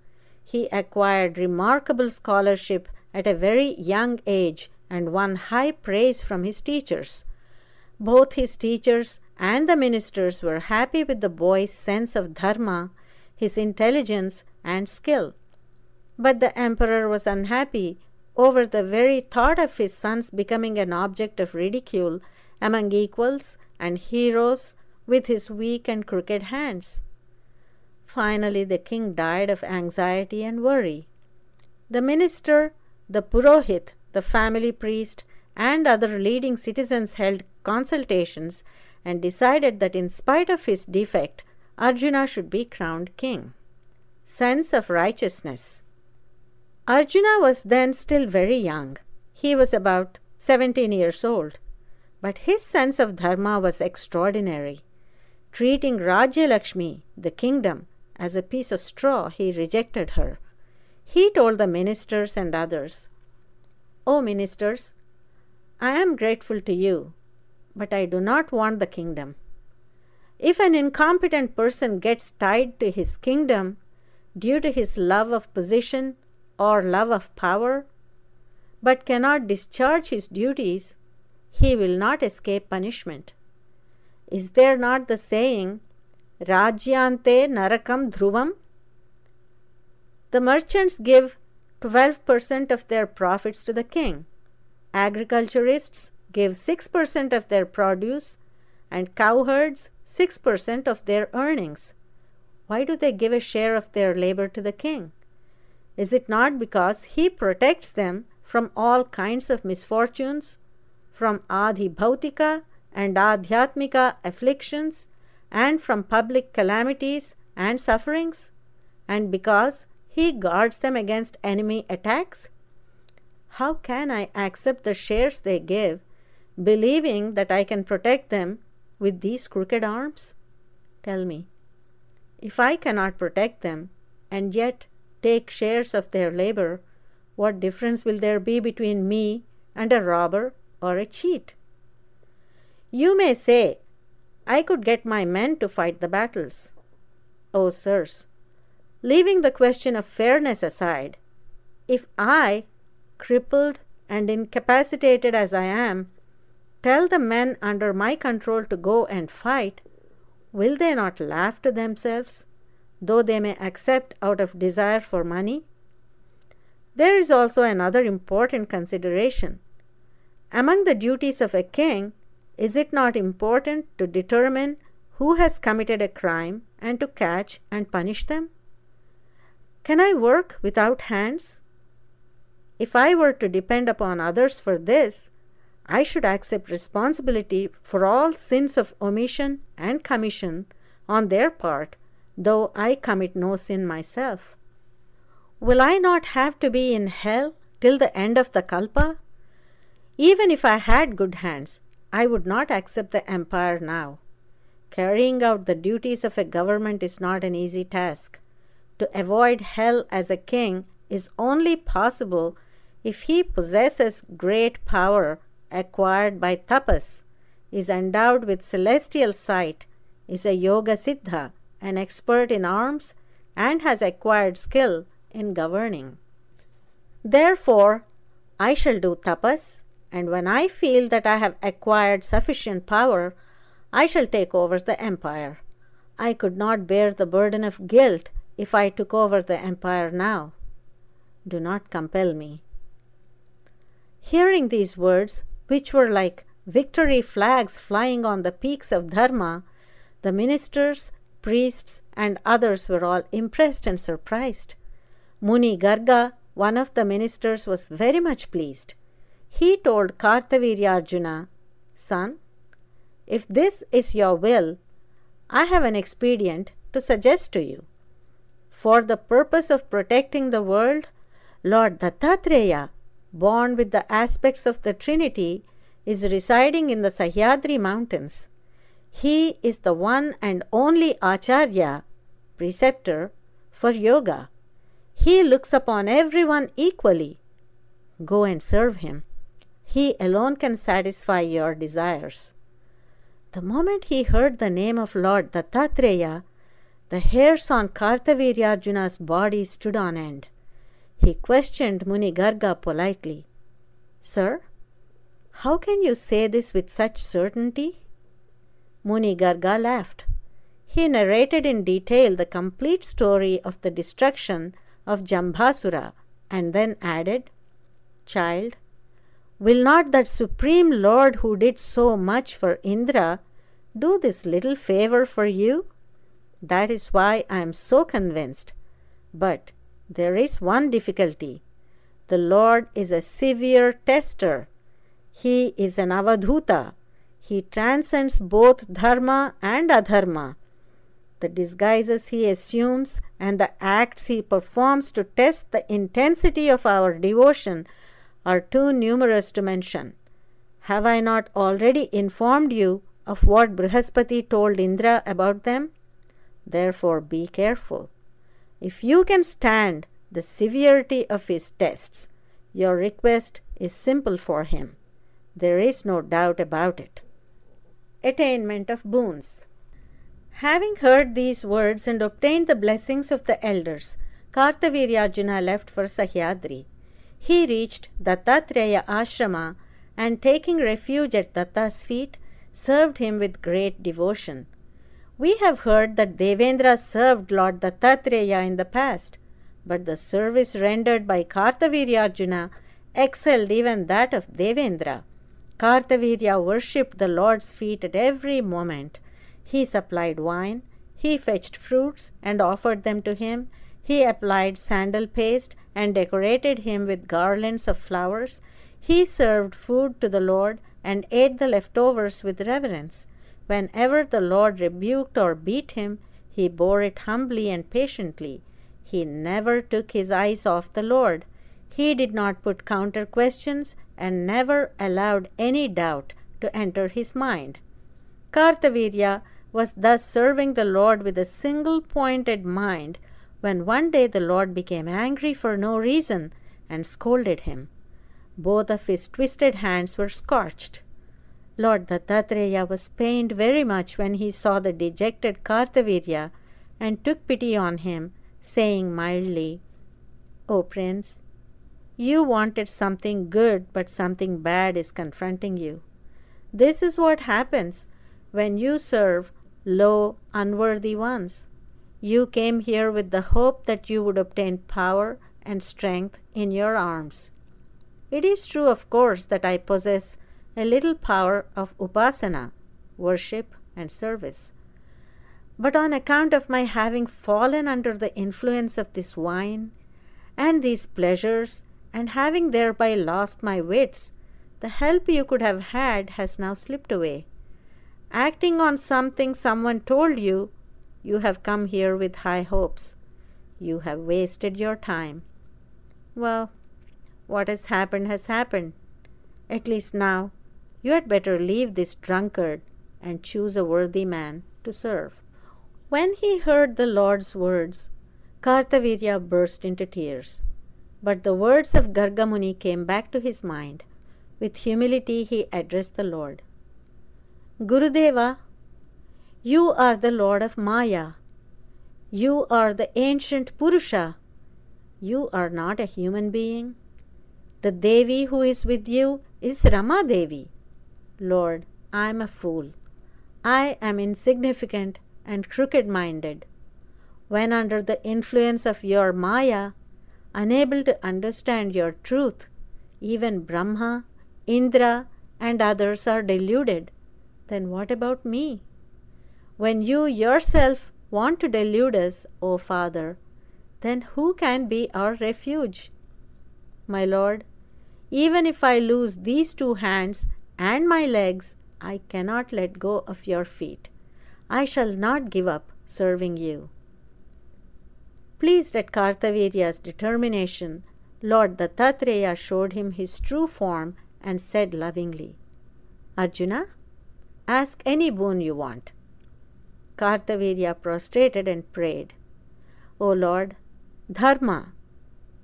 He acquired remarkable scholarship at a very young age and won high praise from his teachers. Both his teachers and the ministers were happy with the boy's sense of dharma, his intelligence and skill. But the emperor was unhappy over the very thought of his son's becoming an object of ridicule among equals and heroes with his weak and crooked hands. Finally, the king died of anxiety and worry. The minister, the Purohit, the family priest, and other leading citizens held consultations and decided that in spite of his defect, Arjuna should be crowned king. Sense of righteousness. Arjuna was then still very young. He was about 17 years old. But his sense of dharma was extraordinary. Treating Rajya Lakshmi, the kingdom, as a piece of straw, he rejected her. He told the ministers and others, "O ministers, I am grateful to you, but I do not want the kingdom. If an incompetent person gets tied to his kingdom due to his love of position or love of power, but cannot discharge his duties, he will not escape punishment. Is there not the saying, Rajyante Narakam Dhruvam? The merchants give 12% of their profits to the king. Agriculturists give 6% of their produce, and cowherds 6% of their earnings. Why do they give a share of their labor to the king? Is it not because he protects them from all kinds of misfortunes, from Adhi Bhautika and Adhyatmika afflictions, and from public calamities and sufferings, and because he guards them against enemy attacks? How can I accept the shares they give, believing that I can protect them with these crooked arms? Tell me, if I cannot protect them and yet take shares of their labor, What difference will there be between me and a robber or a cheat? You may say, I could get my men to fight the battles. Oh, sirs, leaving the question of fairness aside, if I, crippled and incapacitated as I am, tell the men under my control to go and fight, will they not laugh to themselves, though they may accept out of desire for money? There is also another important consideration. Among the duties of a king, is it not important to determine who has committed a crime and to catch and punish them? Can I work without hands? If I were to depend upon others for this, I should accept responsibility for all sins of omission and commission on their part, though I commit no sin myself. Will I not have to be in hell till the end of the kalpa? Even if I had good hands, I would not accept the empire now. Carrying out the duties of a government is not an easy task. To avoid hell as a king is only possible if he possesses great power acquired by tapas, is endowed with celestial sight, is a yoga siddha, an expert in arms, and has acquired skill in governing. Therefore, I shall do tapas, and when I feel that I have acquired sufficient power, I shall take over the empire. I could not bear the burden of guilt if I took over the empire now. Do not compel me. Hearing these words, which were like victory flags flying on the peaks of Dharma, the ministers, priests, and others were all impressed and surprised. Muni Garga, one of the ministers, was very much pleased. He told Kartavirya, Son, if this is your will, I have an expedient to suggest to you. For the purpose of protecting the world, Lord Dattatreya, born with the aspects of the Trinity, is residing in the Sahyadri mountains. He is the one and only Acharya, preceptor, for yoga. He looks upon everyone equally. Go and serve him. He alone can satisfy your desires. The moment he heard the name of Lord Dattatreya, the hairs on Kartavirya's body stood on end. He questioned Muni Garga politely. Sir, how can you say this with such certainty? Muni Garga laughed. He narrated in detail the complete story of the destruction of Jambasura and then added, Child, will not that Supreme Lord who did so much for Indra do this little favor for you? That is why I am so convinced. But there is one difficulty. The Lord is a severe tester. He is an Avadhoota. He transcends both dharma and adharma. The disguises he assumes and the acts he performs to test the intensity of our devotion are too numerous to mention. Have I not already informed you of what Brihaspati told Indra about them? Therefore be careful. If you can stand the severity of his tests, your request is simple for him. There is no doubt about it. Attainment of boons. Having heard these words and obtained the blessings of the elders, Kartavirya left for Sahyadri. He reached Dattatreya ashrama and, taking refuge at Datta's feet, served him with great devotion. We have heard that Devendra served Lord Dattatreya in the past, but the service rendered by Kartavirya excelled even that of Devendra. Kartavirya worshipped the Lord's feet at every moment. He supplied wine, he fetched fruits and offered them to him, he applied sandal paste and decorated him with garlands of flowers, he served food to the Lord and ate the leftovers with reverence. Whenever the Lord rebuked or beat him, he bore it humbly and patiently. He never took his eyes off the Lord. He did not put counter questions and never allowed any doubt to enter his mind. Kartavirya was thus serving the Lord with a single-pointed mind when one day the Lord became angry for no reason and scolded him. Both of his twisted hands were scorched. Lord Dattatreya was pained very much when he saw the dejected Kartavirya and took pity on him, saying mildly, "O Prince, you wanted something good, but something bad is confronting you. This is what happens when you serve low, unworthy ones. You came here with the hope that you would obtain power and strength in your arms. It is true, of course, that I possess a little power of upasana, worship and service. But on account of my having fallen under the influence of this wine and these pleasures, and having thereby lost my wits, the help you could have had has now slipped away. Acting on something someone told you, you have come here with high hopes. You have wasted your time. Well, what has happened has happened. At least now, you had better leave this drunkard and choose a worthy man to serve." When he heard the Lord's words, Kartavirya burst into tears. But the words of Gargamuni came back to his mind. With humility he addressed the Lord. "Gurudeva, you are the Lord of Maya. You are the ancient Purusha. You are not a human being. The Devi who is with you is Rama Devi. Lord, I am a fool. I am insignificant and crooked-minded. When under the influence of your Maya, unable to understand your truth, even Brahma, Indra, and others are deluded, then what about me? When you yourself want to delude us, O Father, then who can be our refuge? My Lord, even if I lose these two hands and my legs, I cannot let go of your feet. I shall not give up serving you." Pleased at Kartavirya's determination, Lord Dattatreya showed him his true form and said lovingly, "Arjuna, ask any boon you want." Kartavirya prostrated and prayed, "O Lord, dharma,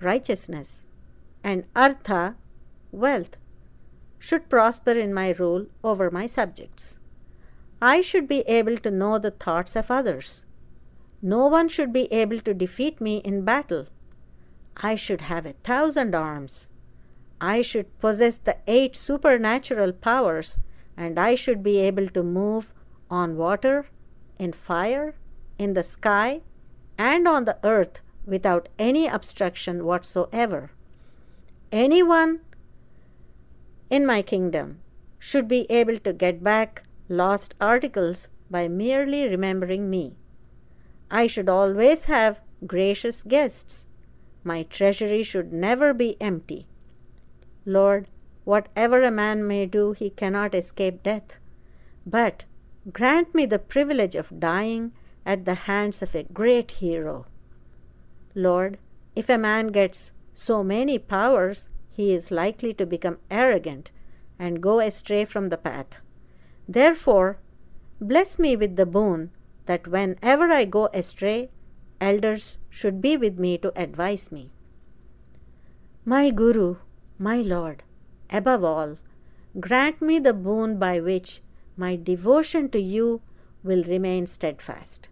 righteousness, and artha, wealth, should prosper in my rule over my subjects. I should be able to know the thoughts of others. No one should be able to defeat me in battle. I should have 1,000 arms. I should possess the 8 supernatural powers, and I should be able to move on water, in fire, in the sky, and on the earth without any obstruction whatsoever. Anyone in my kingdom should be able to get back lost articles by merely remembering me. I should always have gracious guests. My treasury should never be empty. Lord, whatever a man may do, he cannot escape death. But grant me the privilege of dying at the hands of a great hero. Lord, if a man gets so many powers, he is likely to become arrogant and go astray from the path. Therefore, bless me with the boon that whenever I go astray, elders should be with me to advise me. My Guru, my Lord, above all, grant me the boon by which my devotion to you will remain steadfast."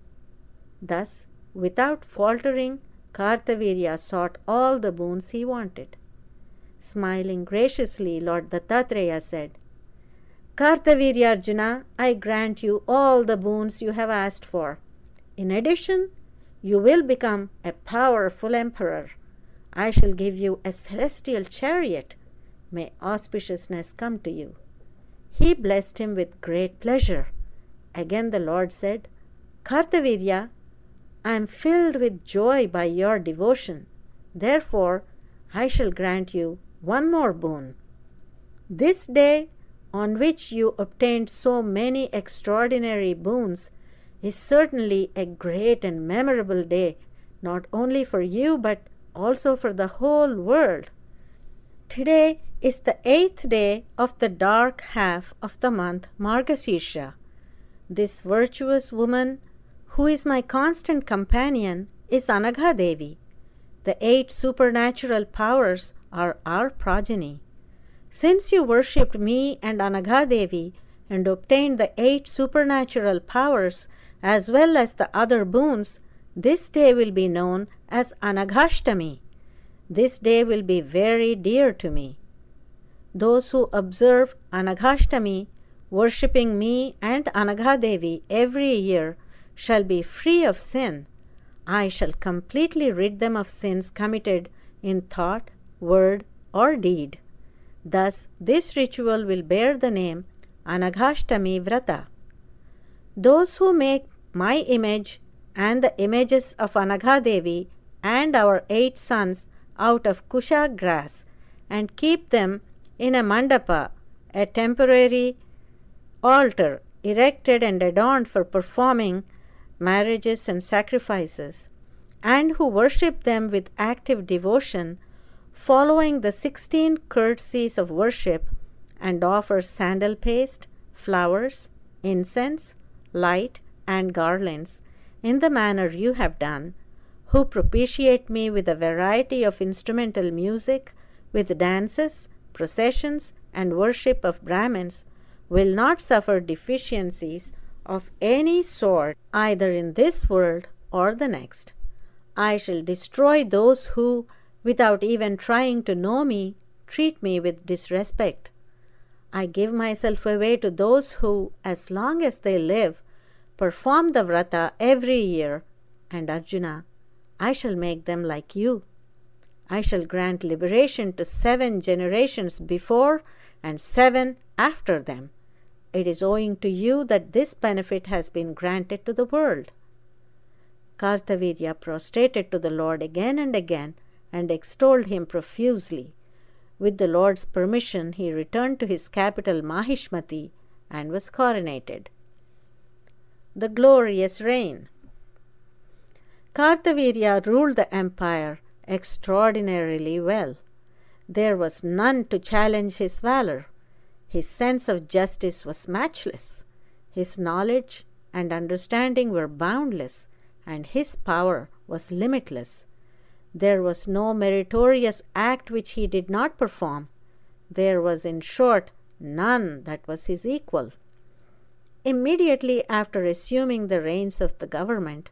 Thus, without faltering, Kartavirya sought all the boons he wanted. Smiling graciously, Lord Dattatreya said, "Kartavirya Arjuna, I grant you all the boons you have asked for. In addition, you will become a powerful emperor. I shall give you a celestial chariot. May auspiciousness come to you." He blessed him with great pleasure. Again the Lord said, "Kartavirya, I am filled with joy by your devotion. Therefore, I shall grant you one more boon. This day, on which you obtained so many extraordinary boons, is certainly a great and memorable day, not only for you, but also for the whole world. Today is the 8th day of the dark half of the month Margasirsha. This virtuous woman, who is my constant companion, is Anagha Devi. The 8 supernatural powers are our progeny. Since you worshipped me and Anaghadevi and obtained the 8 supernatural powers as well as the other boons, this day will be known as Anaghashtami. This day will be very dear to me. Those who observe Anaghashtami, worshipping me and Anaghadevi every year, shall be free of sin. I shall completely rid them of sins committed in thought, word, or deed. Thus, this ritual will bear the name Anaghashtami Vrata. Those who make my image and the images of Anaghadevi and our 8 sons out of kusha grass and keep them in a mandapa, a temporary altar erected and adorned for performing marriages and sacrifices, and who worship them with active devotion, following the 16 courtesies of worship, and offer sandal paste, flowers, incense, light, and garlands, in the manner you have done, who propitiate me with a variety of instrumental music, with dances, processions, and worship of Brahmins, will not suffer deficiencies of any sort, either in this world or the next. I shall destroy those who, without even trying to know me, treat me with disrespect. I give myself away to those who, as long as they live, perform the vrata every year, and Arjuna, I shall make them like you. I shall grant liberation to 7 generations before and 7 after them. It is owing to you that this benefit has been granted to the world. Kartavirya prostrated to the Lord again and again and extolled him profusely. With the Lord's permission, he returned to his capital Mahishmati and was coronated. The glorious reign. Kartavirya ruled the empire extraordinarily well. There was none to challenge his valor. His sense of justice was matchless. His knowledge and understanding were boundless, and his power was limitless. There was no meritorious act which he did not perform. There was, in short, none that was his equal. Immediately after assuming the reins of the government,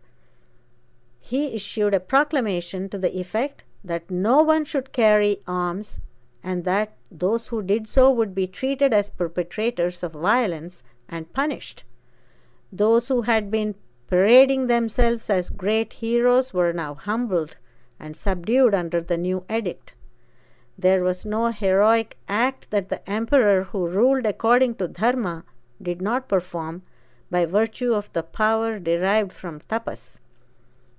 he issued a proclamation to the effect that no one should carry arms, and that those who did so would be treated as perpetrators of violence and punished. Those who had been parading themselves as great heroes were now humbled and subdued under the new edict. There was no heroic act that the emperor, who ruled according to dharma, did not perform by virtue of the power derived from tapas.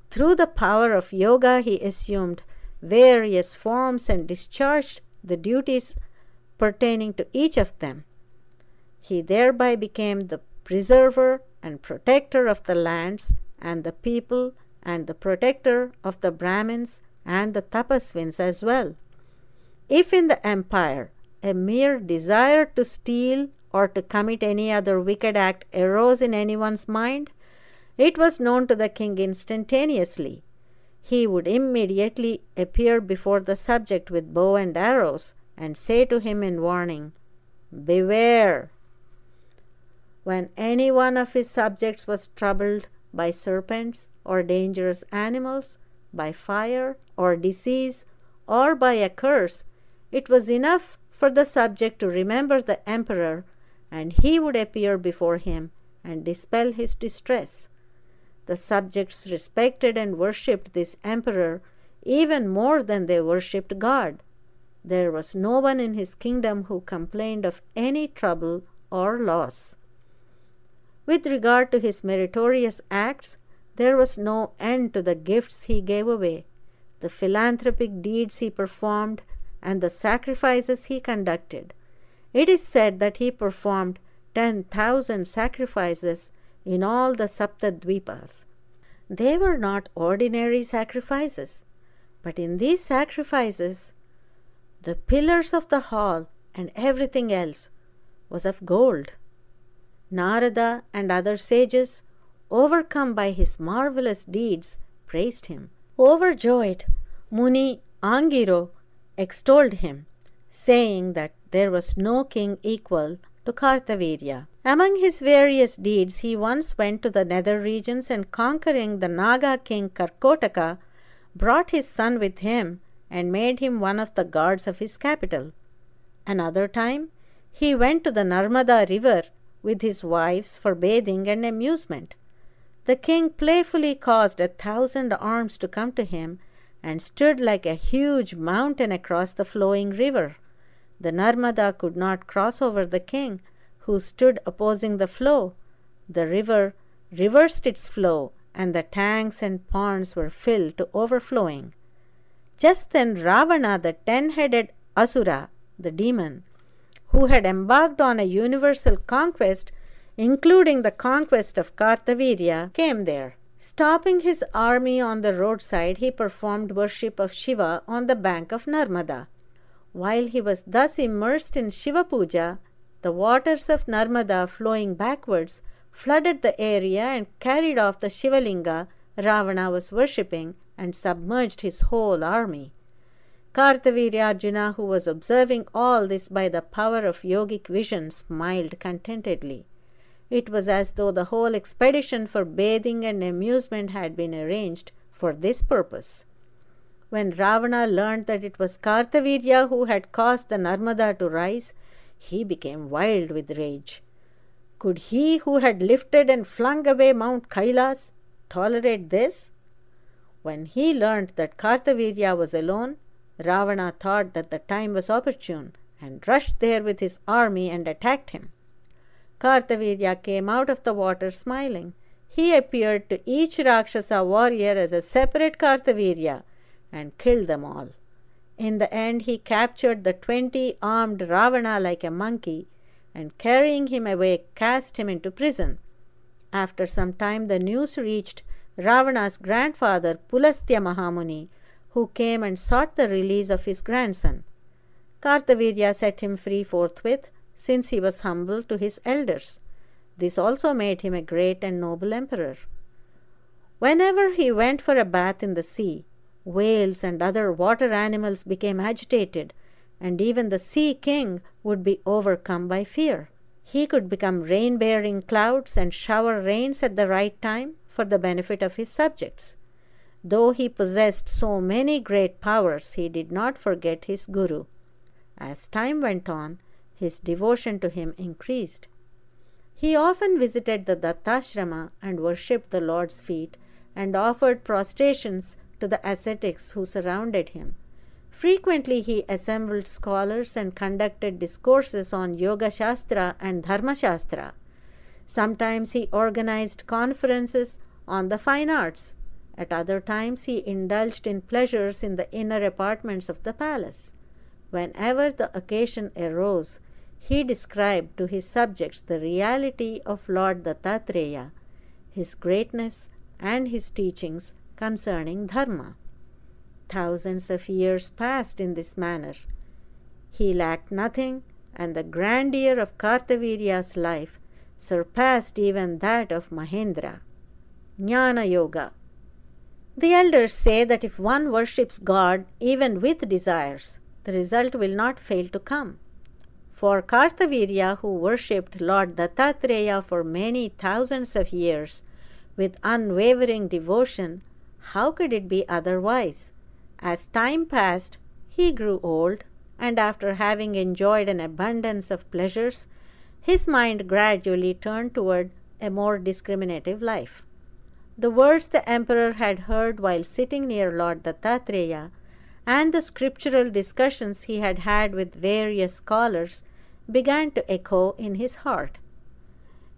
Through the power of yoga, he assumed various forms and discharged the duties pertaining to each of them. He thereby became the preserver and protector of the lands and the people, and the protector of the Brahmins and the tapasvins as well. If in the empire a mere desire to steal or to commit any other wicked act arose in anyone's mind, it was known to the king instantaneously. He would immediately appear before the subject with bow and arrows and say to him in warning, "Beware!" When any one of his subjects was troubled by serpents or dangerous animals, by fire or disease, or by a curse, it was enough for the subject to remember the emperor, and he would appear before him and dispel his distress. The subjects respected and worshipped this emperor even more than they worshipped God. There was no one in his kingdom who complained of any trouble or loss. With regard to his meritorious acts, there was no end to the gifts he gave away, the philanthropic deeds he performed, and the sacrifices he conducted. It is said that he performed 10,000 sacrifices in all the Saptadvipas. They were not ordinary sacrifices, but in these sacrifices, the pillars of the hall and everything else was of gold. Narada and other sages, overcome by his marvelous deeds, praised him. Overjoyed, Muni Angiro extolled him, saying that there was no king equal to Kartavirya. Among his various deeds, he once went to the nether regions and, conquering the Naga king Karkotaka, brought his son with him and made him one of the guards of his capital. Another time, he went to the Narmada river with his wives for bathing and amusement. The king playfully caused 1,000 arms to come to him and stood like a huge mountain across the flowing river. The Narmada could not cross over the king, who stood opposing the flow. The river reversed its flow, and the tanks and ponds were filled to overflowing. Just then Ravana, the 10-headed Asura, the demon, who had embarked on a universal conquest, including the conquest of Kartavirya, came there. Stopping his army on the roadside, he performed worship of Shiva on the bank of Narmada. While he was thus immersed in Shiva Puja, the waters of Narmada flowing backwards flooded the area and carried off the Shivalinga Ravana was worshipping and submerged his whole army. Kartavirya Arjuna, who was observing all this by the power of yogic vision, smiled contentedly. It was as though the whole expedition for bathing and amusement had been arranged for this purpose. When Ravana learned that it was Kartavirya who had caused the Narmada to rise, he became wild with rage. Could he who had lifted and flung away Mount Kailas tolerate this? When he learned that Kartavirya was alone, Ravana thought that the time was opportune and rushed there with his army and attacked him. Kartavirya came out of the water smiling. He appeared to each Rakshasa warrior as a separate Kartavirya and killed them all. In the end, he captured the 20-armed Ravana like a monkey and, carrying him away, cast him into prison. After some time, the news reached Ravana's grandfather Pulastya Mahamuni, who came and sought the release of his grandson. Kartavirya set him free forthwith, since he was humble to his elders. This also made him a great and noble emperor. Whenever he went for a bath in the sea, whales and other water animals became agitated, and even the sea king would be overcome by fear. He could become rain-bearing clouds and shower rains at the right time for the benefit of his subjects. Though he possessed so many great powers, he did not forget his guru. As time went on, his devotion to him increased. He often visited the Dattashrama and worshipped the Lord's feet and offered prostrations to the ascetics who surrounded him. Frequently he assembled scholars and conducted discourses on Yoga Shastra and Dharma Shastra. Sometimes he organized conferences on the fine arts. At other times he indulged in pleasures in the inner apartments of the palace. Whenever the occasion arose, he described to his subjects the reality of Lord Dattatreya, his greatness, and his teachings concerning Dharma. Thousands of years passed in this manner. He lacked nothing, and the grandeur of Kartavirya's life surpassed even that of Mahendra. Jnana Yoga. The elders say that if one worships God even with desires, the result will not fail to come. For Kartavirya, who worshipped Lord Dattatreya for many thousands of years with unwavering devotion, how could it be otherwise? As time passed, he grew old, and after having enjoyed an abundance of pleasures, his mind gradually turned toward a more discriminative life. The words the emperor had heard while sitting near Lord Dattatreya and the scriptural discussions he had had with various scholars began to echo in his heart.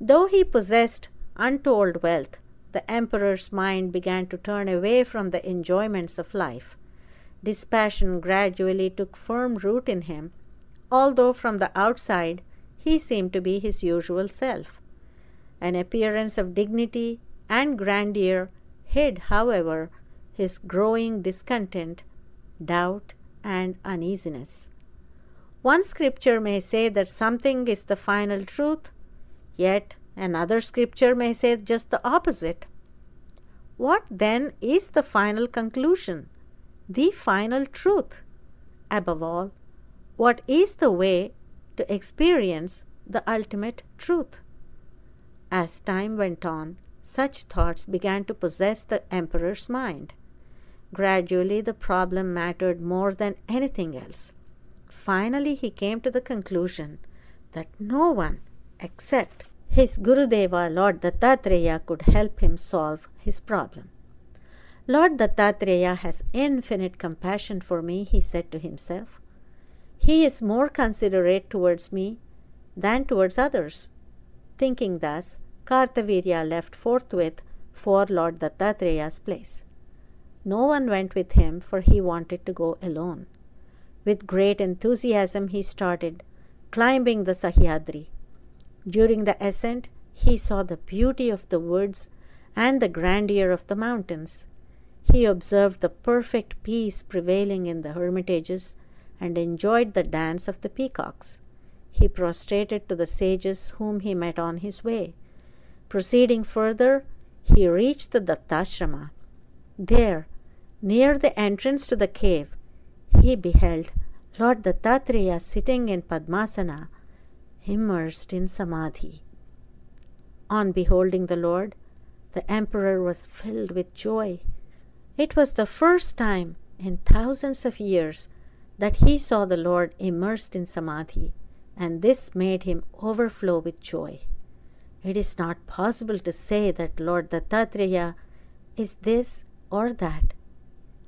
Though he possessed untold wealth, the emperor's mind began to turn away from the enjoyments of life. Dispassion gradually took firm root in him, although from the outside he seemed to be his usual self. An appearance of dignity and grandeur hid, however, his growing discontent, doubt, and uneasiness. One scripture may say that something is the final truth, yet another scripture may say just the opposite. What then is the final conclusion, the final truth? above all, what is the way to experience the ultimate truth? As time went on, such thoughts began to possess the emperor's mind. Gradually, the problem mattered more than anything else. Finally, he came to the conclusion that no one except his Gurudeva, Lord Dattatreya, could help him solve his problem. Lord Dattatreya has infinite compassion for me, he said to himself. He is more considerate towards me than towards others. Thinking thus, Kartavirya left forthwith for Lord Dattatreya's place. No one went with him, for he wanted to go alone. With great enthusiasm he started climbing the Sahyadri. During the ascent, he saw the beauty of the woods and the grandeur of the mountains. He observed the perfect peace prevailing in the hermitages and enjoyed the dance of the peacocks. He prostrated to the sages whom he met on his way. Proceeding further, he reached the Dattashrama. There, near the entrance to the cave, he beheld Lord Dattatreya sitting in Padmasana, immersed in Samadhi. On beholding the Lord, the emperor was filled with joy. It was the first time in thousands of years that he saw the Lord immersed in Samadhi, and this made him overflow with joy. It is not possible to say that Lord Dattatreya is this or that.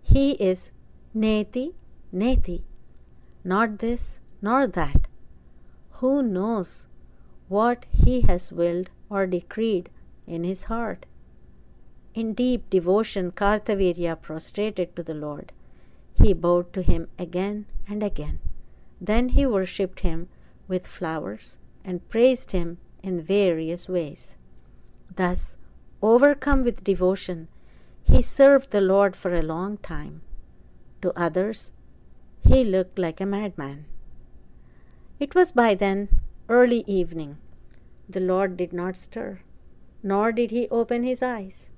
He is neti, neti, not this nor that. Who knows what he has willed or decreed in his heart? In deep devotion, Kartavirya prostrated to the Lord. He bowed to him again and again. Then he worshipped him with flowers and praised him in various ways. Thus, overcome with devotion, he served the Lord for a long time. To others, he looked like a madman. It was by then early evening. The Lord did not stir, nor did he open his eyes.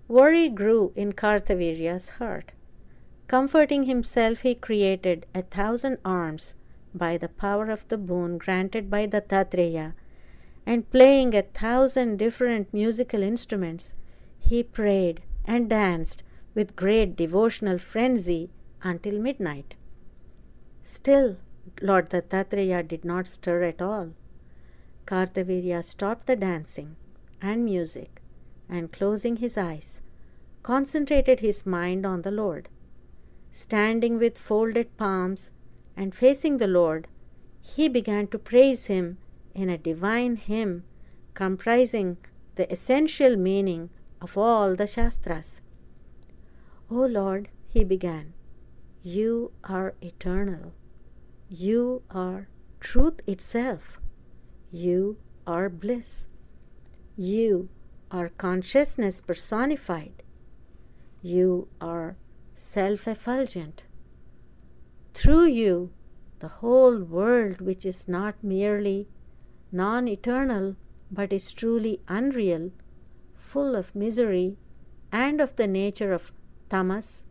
Worry grew in Kartavirya's heart. Comforting himself, he created 1,000 arms by the power of the boon granted by Dattatreya, and playing 1,000 different musical instruments, he prayed and danced with great devotional frenzy until midnight. Still, Lord Dattatreya did not stir at all. Kartavirya stopped the dancing and music, and closing his eyes, concentrated his mind on the Lord. Standing with folded palms and facing the Lord, he began to praise him in a divine hymn comprising the essential meaning of all the Shastras. O Lord, he began, you are eternal. You are truth itself. You are bliss. You are consciousness personified. You are self-effulgent. Through you, the whole world, which is not merely non-eternal but is truly unreal, full of misery and of the nature of tamas,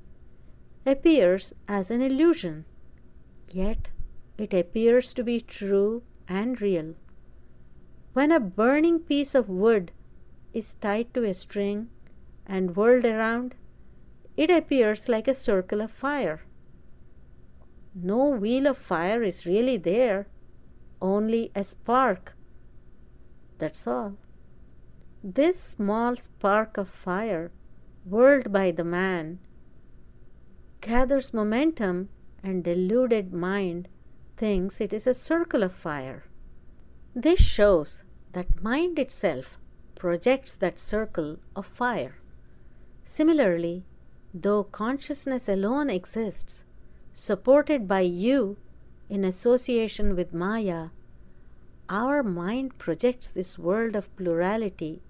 appears as an illusion. Yet it appears to be true and real. When a burning piece of wood is tied to a string and whirled around, it appears like a circle of fire. No wheel of fire is really there, only a spark. That's all. This small spark of fire, whirled by the man, gathers momentum, and deluded mind thinks it is a circle of fire. This shows that mind itself projects that circle of fire. Similarly, though consciousness alone exists, supported by you in association with Maya, our mind projects this world of plurality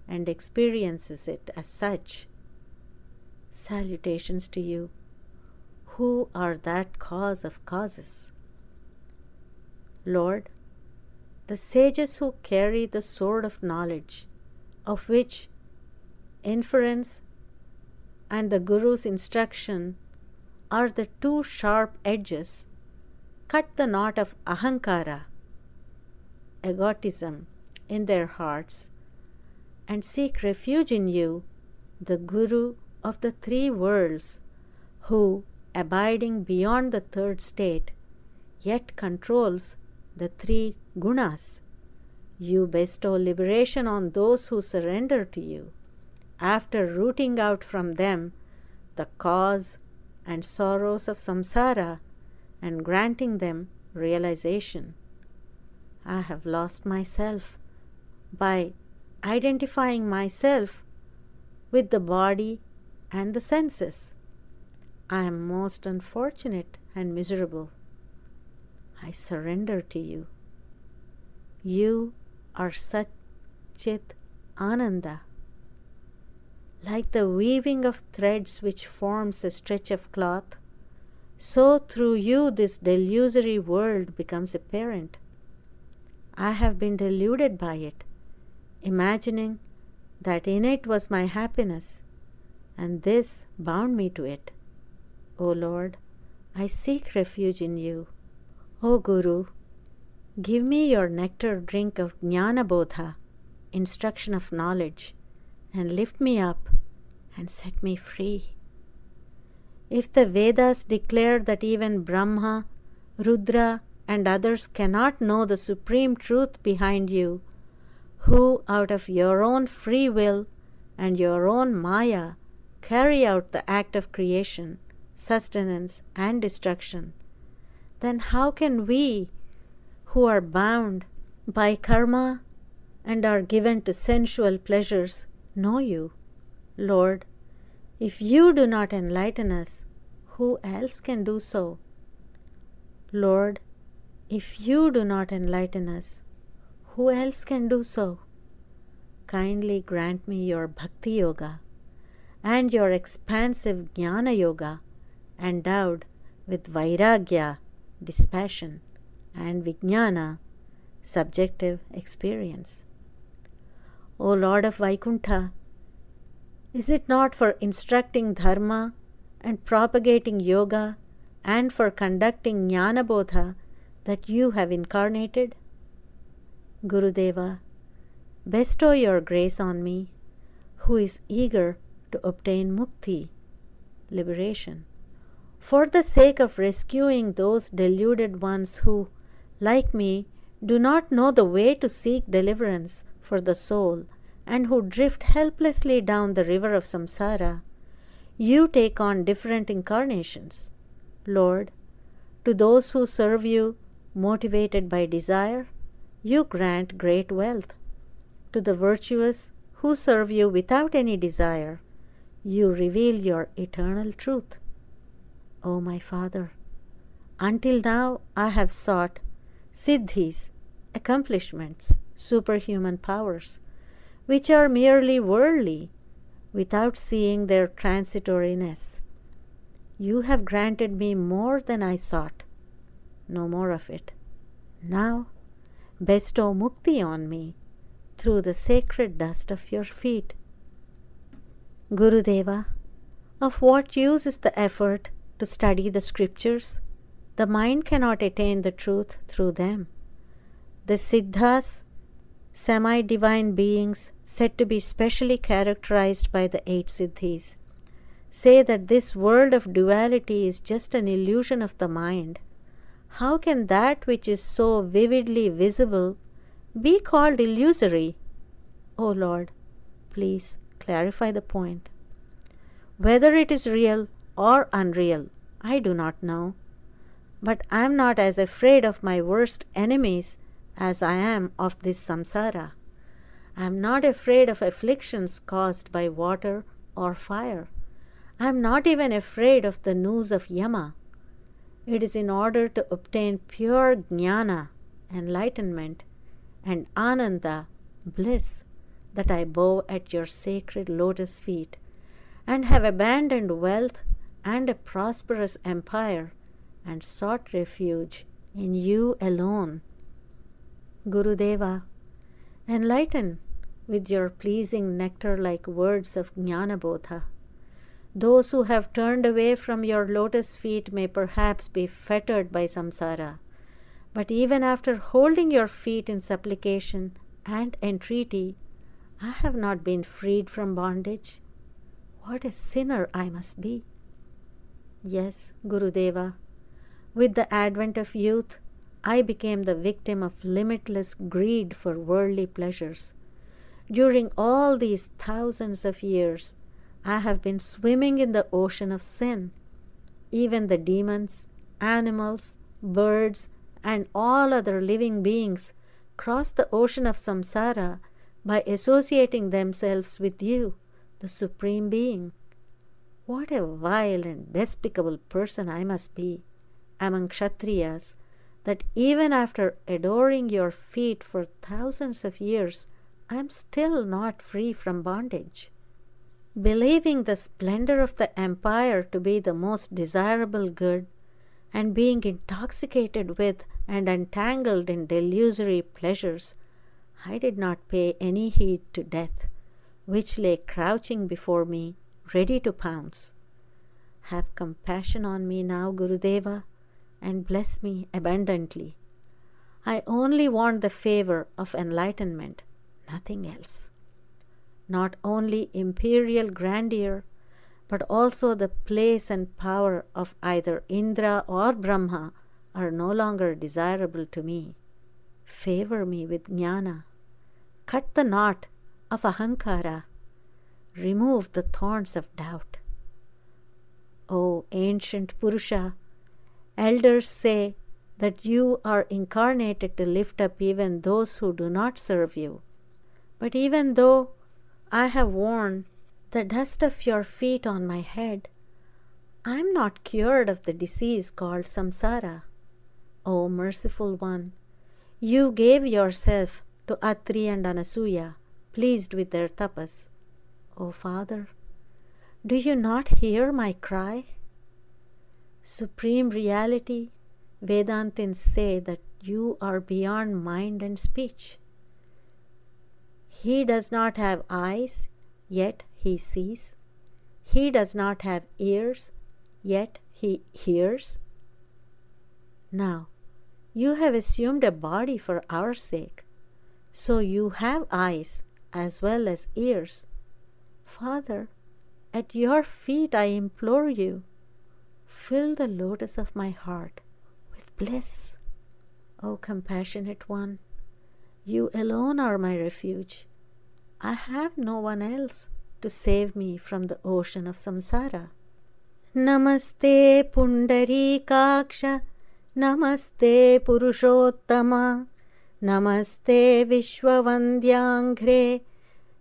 and experiences it as such. Salutations to you, who are that cause of causes. Lord, the sages who carry the sword of knowledge, of which inference and the Guru's instruction are the two sharp edges. Cut the knot of ahankara, egotism, in their hearts, and seek refuge in you, the Guru of the three worlds, who, abiding beyond the third state, yet controls the three gunas. You bestow liberation on those who surrender to you, after rooting out from them the cause and sorrows of samsara and granting them realization. I have lost myself by identifying myself with the body and the senses. I am most unfortunate and miserable. I surrender to you. You are Sachchidananda. Like the weaving of threads which forms a stretch of cloth, so through you this delusory world becomes apparent. I have been deluded by it, imagining that in it was my happiness, and this bound me to it. O Lord, I seek refuge in you. O Guru, give me your nectar drink of jnana bodha, instruction of knowledge, and lift me up and set me free. If the Vedas declare that even Brahma, Rudra, and others cannot know the supreme truth behind you, who out of your own free will and your own maya carry out the act of creation, sustenance, and destruction, then how can we, who are bound by karma and are given to sensual pleasures, know you? Lord, if you do not enlighten us, who else can do so? Lord, if you do not enlighten us, who else can do so? Kindly grant me your bhakti yoga and your expansive jnana yoga, endowed with vairagya, dispassion, and vijnana, subjective experience. O Lord of Vaikuntha, is it not for instructing dharma and propagating yoga and for conducting jnana bodha that you have incarnated? Gurudeva, bestow your grace on me, who is eager to obtain mukti, liberation. For the sake of rescuing those deluded ones who, like me, do not know the way to seek deliverance for the soul and who drift helplessly down the river of samsara, you take on different incarnations. Lord, to those who serve you motivated by desire, you grant great wealth. To the virtuous who serve you without any desire, you reveal your eternal truth. O my Father, until now I have sought siddhis, accomplishments, superhuman powers, which are merely worldly, without seeing their transitoriness. You have granted me more than I sought. No more of it. Now bestow mukti on me through the sacred dust of your feet. Gurudeva, of what use is the effort to study the scriptures? The mind cannot attain the truth through them. The siddhas, semi-divine beings said to be specially characterized by the 8 siddhis, say that this world of duality is just an illusion of the mind. How can that which is so vividly visible be called illusory? O Lord, please clarify the point. Whether it is real or unreal, I do not know. But I am not as afraid of my worst enemies as I am of this samsara. I am not afraid of afflictions caused by water or fire. I am not even afraid of the noose of Yama. It is in order to obtain pure jnana, enlightenment, and ananda, bliss, that I bow at your sacred lotus feet, and have abandoned wealth and a prosperous empire, and sought refuge in you alone. Gurudeva, enlighten with your pleasing nectar-like words of jnana bodha Those who have turned away from your lotus feet may perhaps be fettered by samsara, but even after holding your feet in supplication and entreaty, I have not been freed from bondage. What a sinner I must be! Yes, Gurudeva, with the advent of youth, I became the victim of limitless greed for worldly pleasures. During all these thousands of years, I have been swimming in the ocean of sin. Even the demons, animals, birds, and all other living beings cross the ocean of samsara by associating themselves with you, the Supreme Being. What a vile and despicable person I must be among Kshatriyas, that even after adoring your feet for thousands of years, I am still not free from bondage. Believing the splendor of the empire to be the most desirable good, and being intoxicated with and entangled in delusory pleasures, I did not pay any heed to death, which lay crouching before me, ready to pounce. Have compassion on me now, Gurudeva, and bless me abundantly. I only want the favor of enlightenment, nothing else. Not only imperial grandeur, but also the place and power of either Indra or Brahma are no longer desirable to me. Favor me with jnana. Cut the knot of ahankara. Remove the thorns of doubt. O ancient Purusha, elders say that you are incarnated to lift up even those who do not serve you. But even though I have worn the dust of your feet on my head, I am not cured of the disease called samsara. O merciful one, you gave yourself to Atri and Anasuya, pleased with their tapas. O Father, do you not hear my cry? Supreme Reality, Vedantins say that you are beyond mind and speech. He does not have eyes, yet he sees. He does not have ears, yet he hears. Now, you have assumed a body for our sake, so you have eyes as well as ears. Father, at your feet I implore you, fill the lotus of my heart with bliss. O compassionate one, you alone are my refuge. I have no one else to save me from the ocean of samsara. Namaste Pundarikaksha, Namaste Purushottama, Namaste Vishwavandyangre,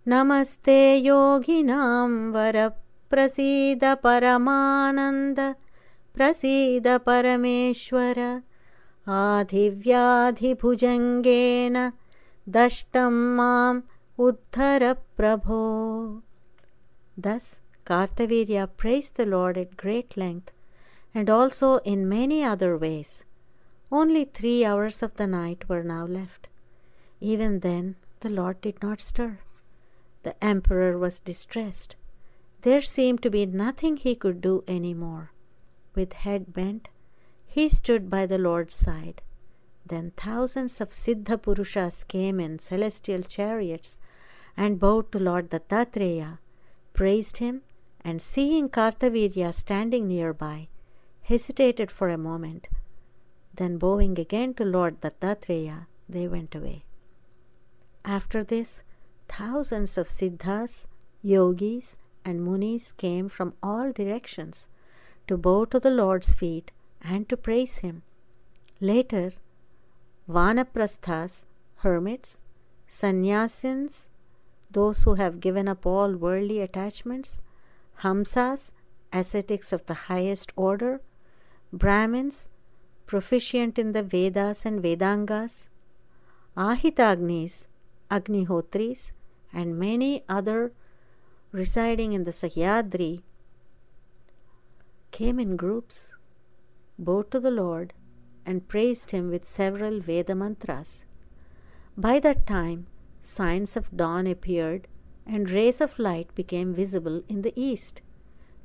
Namaste Yoginam Vara, Prasida Paramananda, Prasida Parameshwara, Adhivyadhi Bhujangena, Dashtam Mam Uddhara Prabho. Thus, Kartavirya praised the Lord at great length, and also in many other ways. Only 3 hours of the night were now left. Even then, the Lord did not stir. The emperor was distressed. There seemed to be nothing he could do any more. With head bent, he stood by the Lord's side. Then thousands of Siddha Purushas came in celestial chariots and bowed to Lord Dattatreya, praised him, and seeing Kartavirya standing nearby, hesitated for a moment. Then bowing again to Lord Dattatreya, they went away. After this, thousands of Siddhas, Yogis, and Munis came from all directions to bow to the Lord's feet and to praise him. Later, Vanaprasthas, hermits, sannyasins, those who have given up all worldly attachments, Hamsas, ascetics of the highest order, Brahmins, proficient in the Vedas and Vedangas, Ahitagnis, Agnihotris, and many other residing in the Sahyadri, came in groups, bowed to the Lord, and praised him with several Veda mantras. By that time, signs of dawn appeared, and rays of light became visible in the east.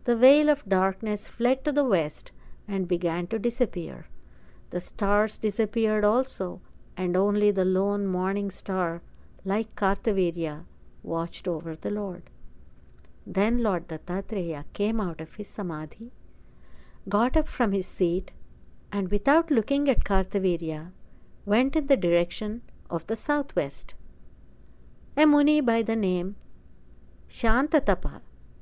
The veil of darkness fled to the west and began to disappear. The stars disappeared also, and only the lone morning star, like Kartavirya, watched over the Lord. Then Lord Dattatreya came out of his samadhi, got up from his seat, and without looking at Kartavirya, went in the direction of the southwest. A Muni by the name Shantatapa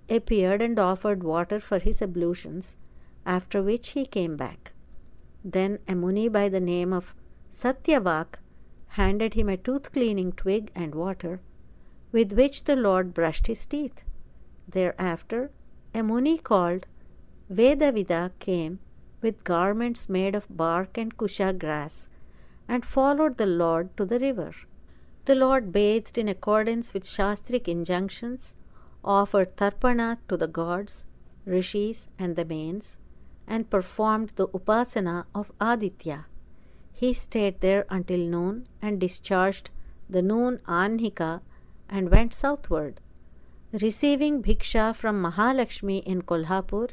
appeared and offered water for his ablutions, after which he came back. Then a Muni by the name of Satyavak handed him a tooth-cleaning twig and water, with which the Lord brushed his teeth. Thereafter, a Muni called Vedavida came with garments made of bark and kusha grass and followed the Lord to the river. The Lord bathed in accordance with Shastric injunctions, offered tarpana to the gods, rishis and the mains, and performed the upasana of Aditya. He stayed there until noon and discharged the noon anhika and went southward. Receiving bhiksha from Mahalakshmi in Kolhapur,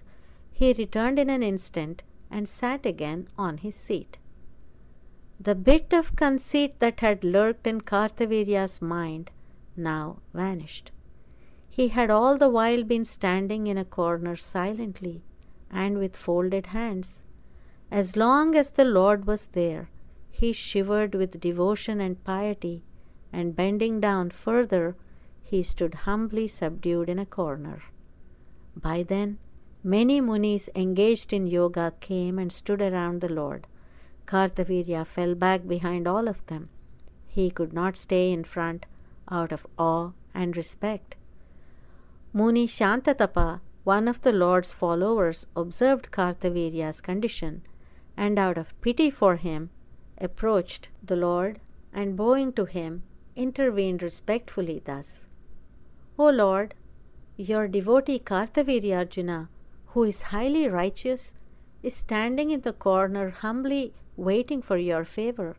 he returned in an instant and sat again on his seat. The bit of conceit that had lurked in Kartavirya's mind now vanished. He had all the while been standing in a corner silently and with folded hands. As long as the Lord was there, he shivered with devotion and piety, and bending down further, he stood humbly subdued in a corner. By then, many munis engaged in yoga came and stood around the Lord. Kartavirya fell back behind all of them. He could not stay in front out of awe and respect. Muni Shantatapa, one of the Lord's followers, observed Kartavirya's condition, and out of pity for him, approached the Lord and bowing to him, intervened respectfully thus: O Lord, your devotee Kartavirya Arjuna, who is highly righteous, is standing in the corner humbly waiting for your favor.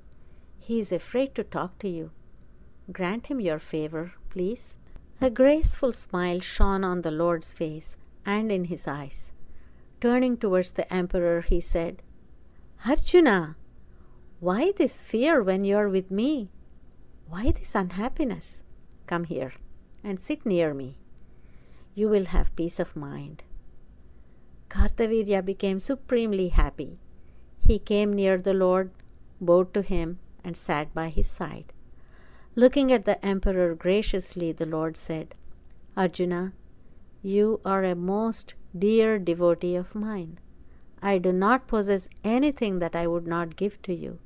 He is afraid to talk to you. Grant him your favor, please. A graceful smile shone on the Lord's face and in his eyes. Turning towards the emperor, he said, Arjuna, why this fear when you are with me? Why this unhappiness? Come here and sit near me. You will have peace of mind. Kartavirya became supremely happy. He came near the Lord, bowed to him, and sat by his side. Looking at the emperor graciously, the Lord said, Arjuna, you are a most dear devotee of mine. I do not possess anything that I would not give to you.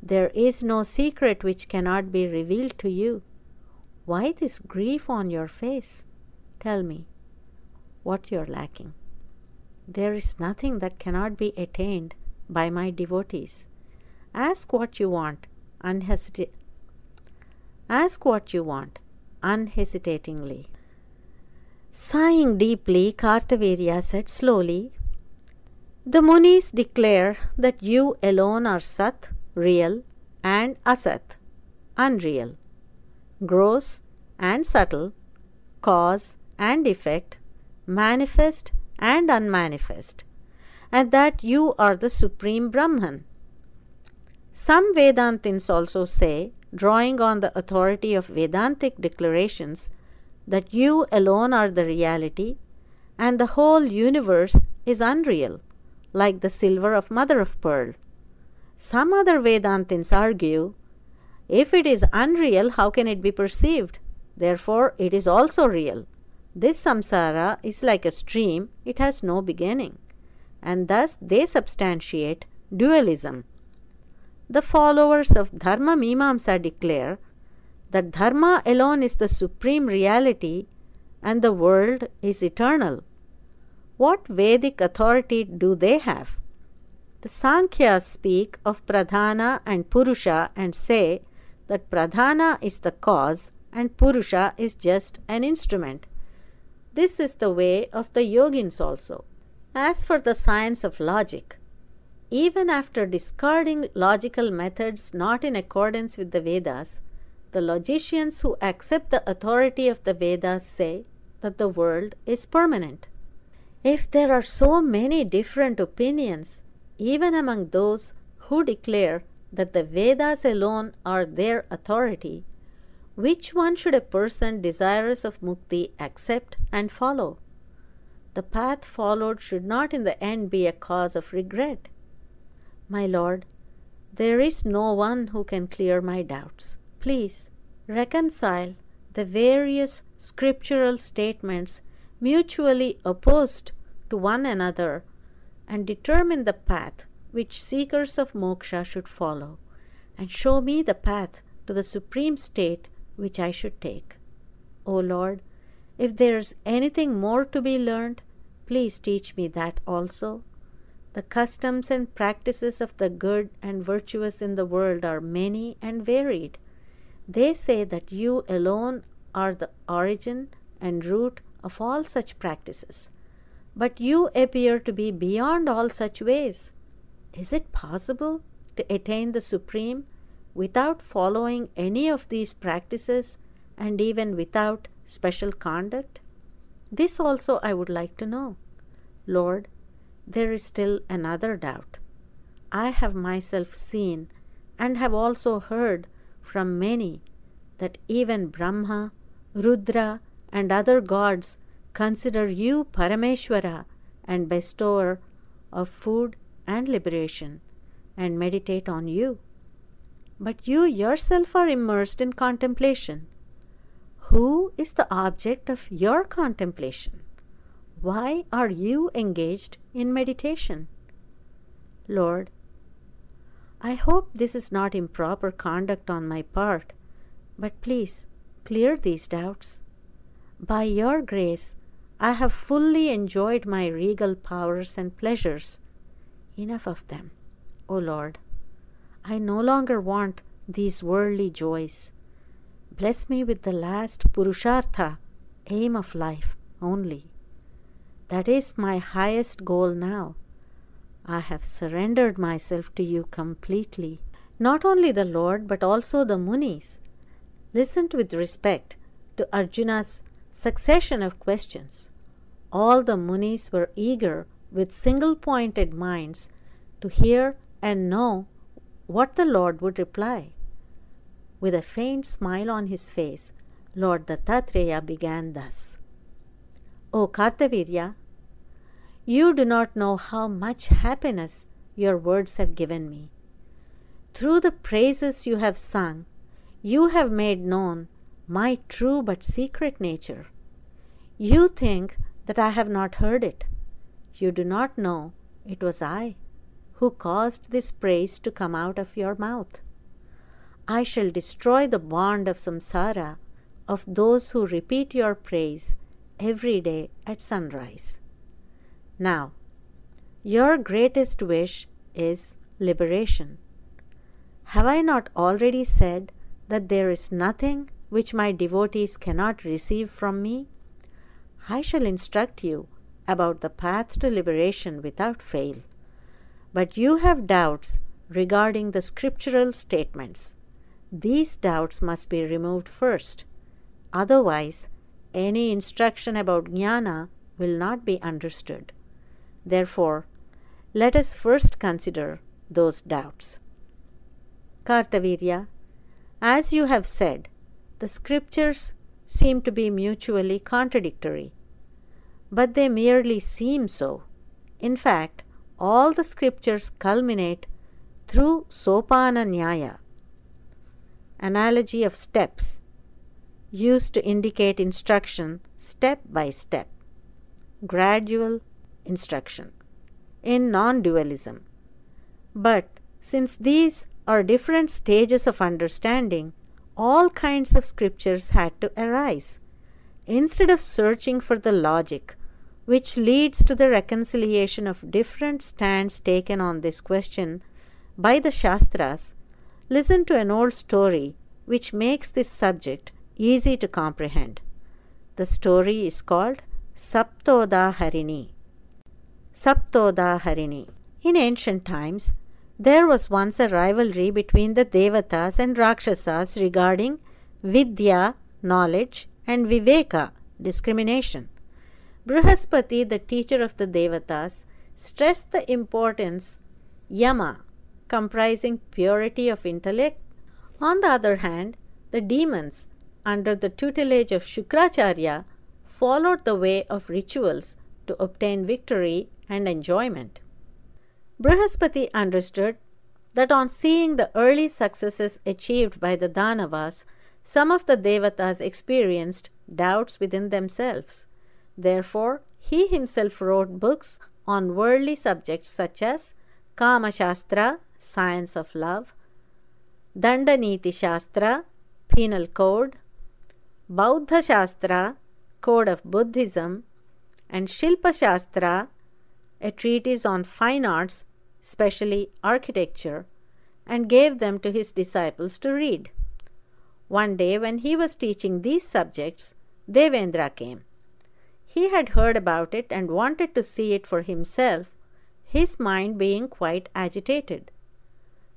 There is no secret which cannot be revealed to you. Why this grief on your face? Tell me what you are lacking. There is nothing that cannot be attained by my devotees. Ask what you want, unhesitatingly. Sighing deeply, Kartavirya said slowly, The Munis declare that you alone are Sat, real, and Asat, unreal, gross and subtle, cause and effect, manifest and unmanifest, and that you are the Supreme Brahman. Some Vedantins also say, drawing on the authority of Vedantic declarations, that you alone are the reality, and the whole universe is unreal, like the silver of mother of pearl. Some other Vedantins argue, if it is unreal, how can it be perceived? Therefore, it is also real. This samsara is like a stream, it has no beginning. And thus they substantiate dualism. The followers of Dharma Mimamsa declare that Dharma alone is the supreme reality and the world is eternal. What Vedic authority do they have? The Sankhyas speak of Pradhana and Purusha and say that Pradhana is the cause and Purusha is just an instrument. This is the way of the yogins also. As for the science of logic, even after discarding logical methods not in accordance with the Vedas, the logicians who accept the authority of the Vedas say that the world is permanent. If there are so many different opinions, even among those who declare that the Vedas alone are their authority, which one should a person desirous of mukti accept and follow? The path followed should not in the end be a cause of regret. My Lord, there is no one who can clear my doubts. Please reconcile the various scriptural statements mutually opposed to one another and determine the path which seekers of moksha should follow, and show me the path to the supreme state which I should take. O Lord, if there is anything more to be learned, please teach me that also. The customs and practices of the good and virtuous in the world are many and varied. They say that you alone are the origin and root of all such practices, but you appear to be beyond all such ways. Is it possible to attain the Supreme without following any of these practices and even without special conduct? This also I would like to know. Lord, there is still another doubt. I have myself seen and have also heard from many that even Brahma, Rudra, and other gods consider you Parameshwara and bestower of food and liberation, and meditate on you. But you yourself are immersed in contemplation. Who is the object of your contemplation? Why are you engaged in meditation? Lord, I hope this is not improper conduct on my part, but please clear these doubts. By your grace, I have fully enjoyed my regal powers and pleasures. Enough of them, O Lord. I no longer want these worldly joys. Bless me with the last Purushartha, aim of life only. That is my highest goal now. I have surrendered myself to you completely. Not only the Lord, but also the Munis listened with respect to Arjuna's succession of questions. All the Munis were eager with single-pointed minds to hear and know what the Lord would reply. With a faint smile on his face, Lord Dattatreya began thus. O Kartavirya, you do not know how much happiness your words have given me. Through the praises you have sung, you have made known my true but secret nature. You think that I have not heard it. You do not know it was I who caused this praise to come out of your mouth. I shall destroy the bond of samsara of those who repeat your praise every day at sunrise. Now, your greatest wish is liberation. Have I not already said that there is nothing which my devotees cannot receive from me? I shall instruct you about the path to liberation without fail. But you have doubts regarding the scriptural statements. These doubts must be removed first. Otherwise, any instruction about jnana will not be understood. Therefore, let us first consider those doubts. Kartavirya, as you have said, the scriptures seem to be mutually contradictory, but they merely seem so. In fact, all the scriptures culminate through Sopana Nyaya, analogy of steps, used to indicate instruction step by step, gradual instruction, in non-dualism. But since these are different stages of understanding, all kinds of scriptures had to arise. Instead of searching for the logic which leads to the reconciliation of different stands taken on this question by the Shastras, listen to an old story which makes this subject easy to comprehend. The story is called Saptodaharini. Saptodaharini. In ancient times, there was once a rivalry between the Devatas and Rakshasas regarding Vidya, knowledge, and Viveka, discrimination. Brihaspati, the teacher of the Devatas, stressed the importance yama, comprising purity of intellect. On the other hand, the demons, under the tutelage of Shukracharya, followed the way of rituals to obtain victory and enjoyment. Brihaspati understood that on seeing the early successes achieved by the Danavas, some of the Devatas experienced doubts within themselves. Therefore, he himself wrote books on worldly subjects such as Kama Shastra, Science of Love, Dandaniti Shastra, Penal Code, Bauddha Shastra, Code of Buddhism, and Shilpa Shastra, a treatise on fine arts, especially architecture, and gave them to his disciples to read. One day when he was teaching these subjects, Devendra came. He had heard about it and wanted to see it for himself, his mind being quite agitated.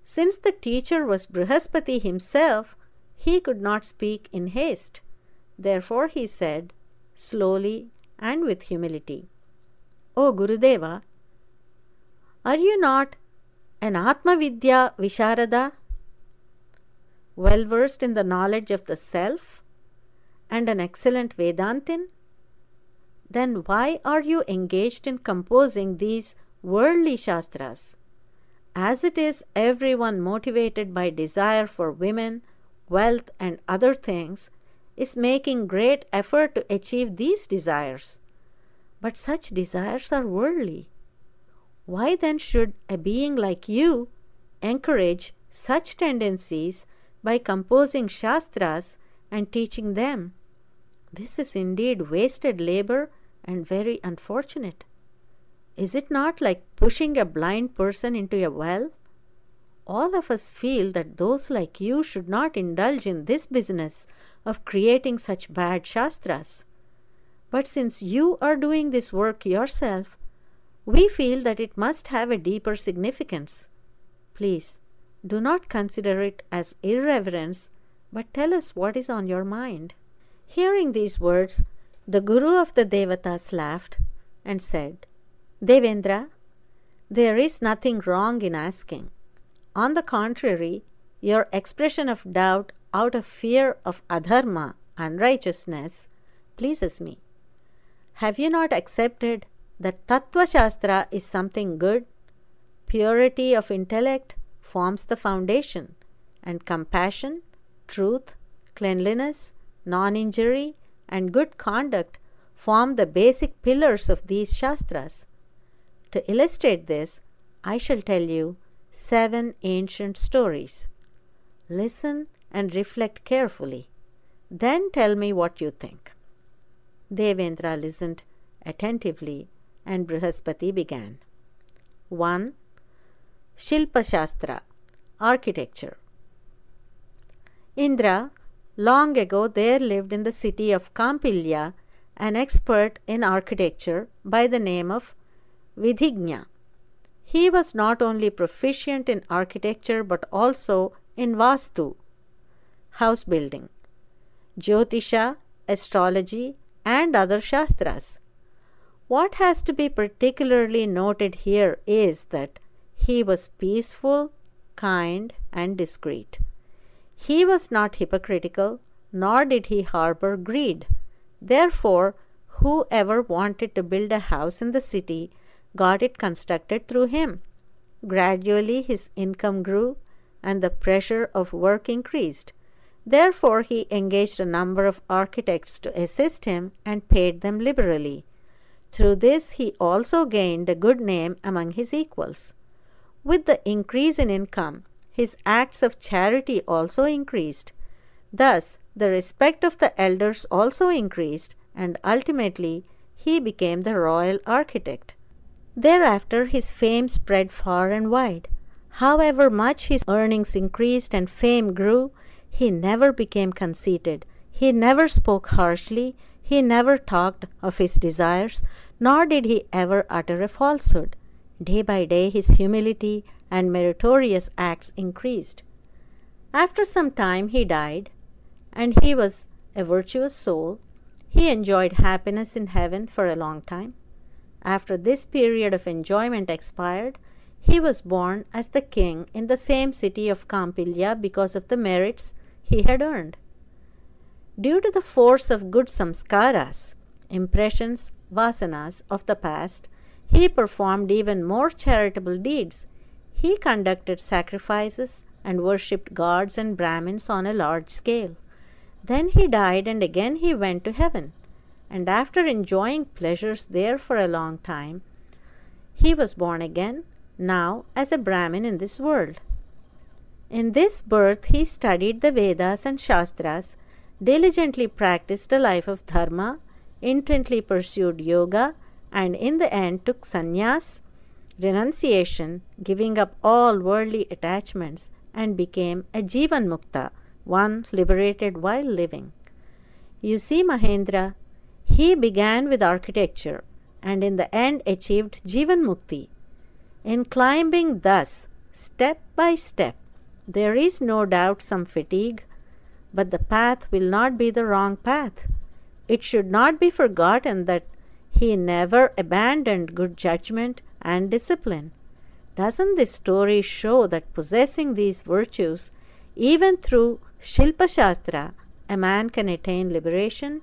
Since the teacher was Brihaspati himself, he could not speak in haste. Therefore he said, slowly and with humility, "O Gurudeva, are you not an Atma Vidya Visharada, well versed in the knowledge of the self, and an excellent Vedantin? Then why are you engaged in composing these worldly Shastras? As it is, everyone motivated by desire for women, wealth, and other things is making great effort to achieve these desires. But such desires are worldly. Why then should a being like you encourage such tendencies by composing Shastras and teaching them? This is indeed wasted labor and very unfortunate. Is it not like pushing a blind person into a well? All of us feel that those like you should not indulge in this business of creating such bad Shastras. But since you are doing this work yourself, we feel that it must have a deeper significance. Please, do not consider it as irreverence, but tell us what is on your mind." Hearing these words, the Guru of the Devatas laughed and said, "Devendra, there is nothing wrong in asking. On the contrary, your expression of doubt out of fear of adharma, unrighteousness, pleases me. Have you not accepted that Tattva Shastra is something good? Purity of intellect forms the foundation, and compassion, truth, cleanliness, non-injury, and good conduct form the basic pillars of these Shastras. To illustrate this, I shall tell you 7 ancient stories. Listen and reflect carefully. Then tell me what you think." Devendra listened attentively, and Brihaspati began. 1. Shilpa Shastra, Architecture. Indra, long ago there lived in the city of Kampilya an expert in architecture by the name of Vidhignya. He was not only proficient in architecture but also in Vastu, house building, Jyotisha, astrology, and other Shastras. What has to be particularly noted here is that he was peaceful, kind, and discreet. He was not hypocritical, nor did he harbor greed. Therefore, whoever wanted to build a house in the city got it constructed through him. Gradually his income grew, and the pressure of work increased. Therefore he engaged a number of architects to assist him and paid them liberally. Through this he also gained a good name among his equals. With the increase in income, his acts of charity also increased. Thus, the respect of the elders also increased, and ultimately he became the royal architect. Thereafter his fame spread far and wide. However much his earnings increased and fame grew, he never became conceited. He never spoke harshly. He never talked of his desires, nor did he ever utter a falsehood. Day by day his humility and meritorious acts increased. After some time he died, and he was a virtuous soul. He enjoyed happiness in heaven for a long time. After this period of enjoyment expired, he was born as the king in the same city of Kampilya because of the merits he had earned. Due to the force of good samskaras, impressions, vasanas of the past, he performed even more charitable deeds. He conducted sacrifices and worshipped gods and Brahmins on a large scale. Then he died and again he went to heaven. And after enjoying pleasures there for a long time, he was born again, now as a Brahmin in this world. In this birth he studied the Vedas and Shastras, diligently practiced a life of dharma, intently pursued yoga, and in the end took sannyas, renunciation, giving up all worldly attachments, and became a Jivan Mukta, one liberated while living. You see, Mahendra, he began with architecture and in the end achieved Jivan Mukti. In climbing thus, step by step, there is no doubt some fatigue, but the path will not be the wrong path. It should not be forgotten that he never abandoned good judgment and discipline. Doesn't this story show that possessing these virtues, even through Shilpa Shastra, a man can attain liberation?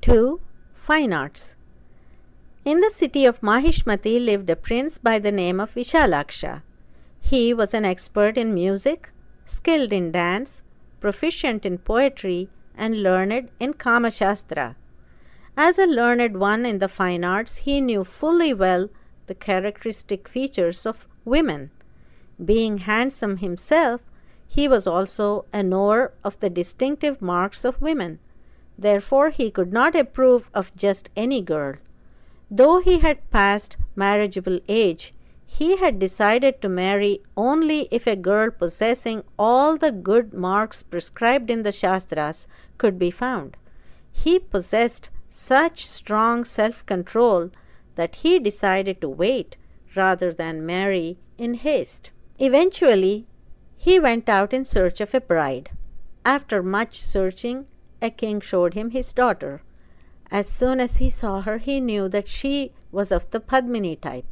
2. Fine Arts. In the city of Mahishmati lived a prince by the name of Vishalaksha. He was an expert in music, skilled in dance, proficient in poetry, and learned in Kama Shastra. As a learned one in the fine arts, he knew fully well the characteristic features of women. Being handsome himself, he was also a knower of the distinctive marks of women. Therefore, he could not approve of just any girl. Though he had passed marriageable age, he had decided to marry only if a girl possessing all the good marks prescribed in the Shastras could be found. He possessed such strong self-control that he decided to wait rather than marry in haste. Eventually, he went out in search of a bride. After much searching, a king showed him his daughter. As soon as he saw her, he knew that she was of the Padmini type.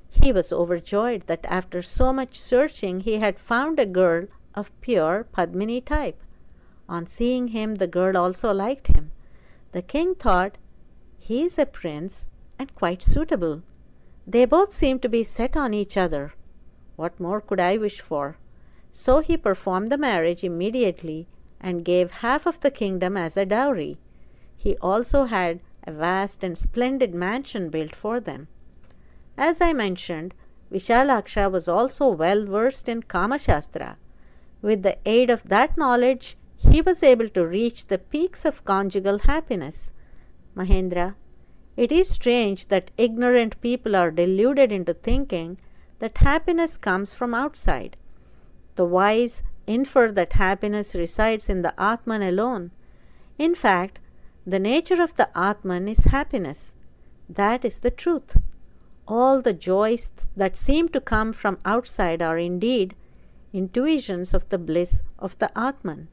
He was overjoyed that after so much searching, he had found a girl of pure Padmini type. On seeing him, the girl also liked him. The king thought, he is a prince and quite suitable. They both seem to be set on each other. What more could I wish for? So he performed the marriage immediately and gave half of the kingdom as a dowry. He also had a vast and splendid mansion built for them. As I mentioned, Vishalaksha was also well versed in Kama Shastra. With the aid of that knowledge, he was able to reach the peaks of conjugal happiness. Mahendra, it is strange that ignorant people are deluded into thinking that happiness comes from outside. The wise infer that happiness resides in the Atman alone. In fact, the nature of the Atman is happiness. That is the truth. All the joys that seem to come from outside are indeed intuitions of the bliss of the Atman.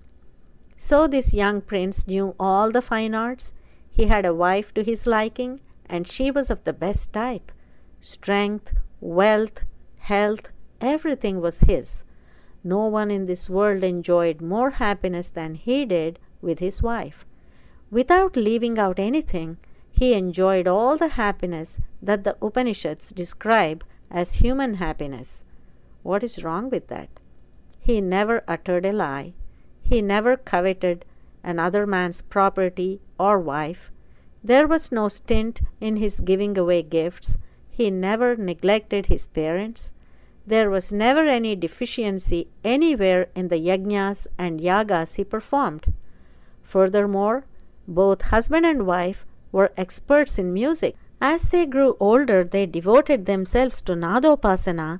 So this young prince knew all the fine arts. He had a wife to his liking, and she was of the best type. Strength, wealth, health, everything was his. No one in this world enjoyed more happiness than he did with his wife. Without leaving out anything, he enjoyed all the happiness that the Upanishads describe as human happiness. What is wrong with that? He never uttered a lie. He never coveted another man's property or wife. There was no stint in his giving away gifts. He never neglected his parents. There was never any deficiency anywhere in the yajnas and yagas he performed. Furthermore, both husband and wife were experts in music. As they grew older, they devoted themselves to Nadopasana,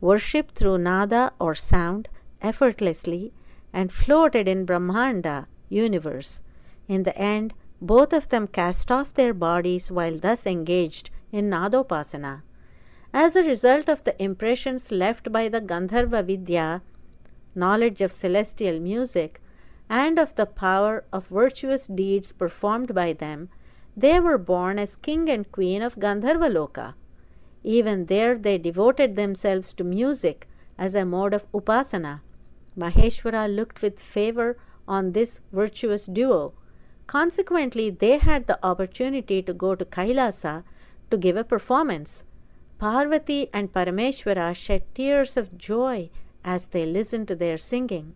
worshipped through nada or sound effortlessly, and floated in Brahmanda, universe. In the end, both of them cast off their bodies while thus engaged in Nadopasana. As a result of the impressions left by the Gandharva Vidya, knowledge of celestial music, and of the power of virtuous deeds performed by them, they were born as king and queen of Gandharvaloka. Even there they devoted themselves to music as a mode of upasana. Maheshwara looked with favor on this virtuous duo. Consequently, they had the opportunity to go to Kailasa to give a performance. Parvati and Parameshwara shed tears of joy as they listened to their singing.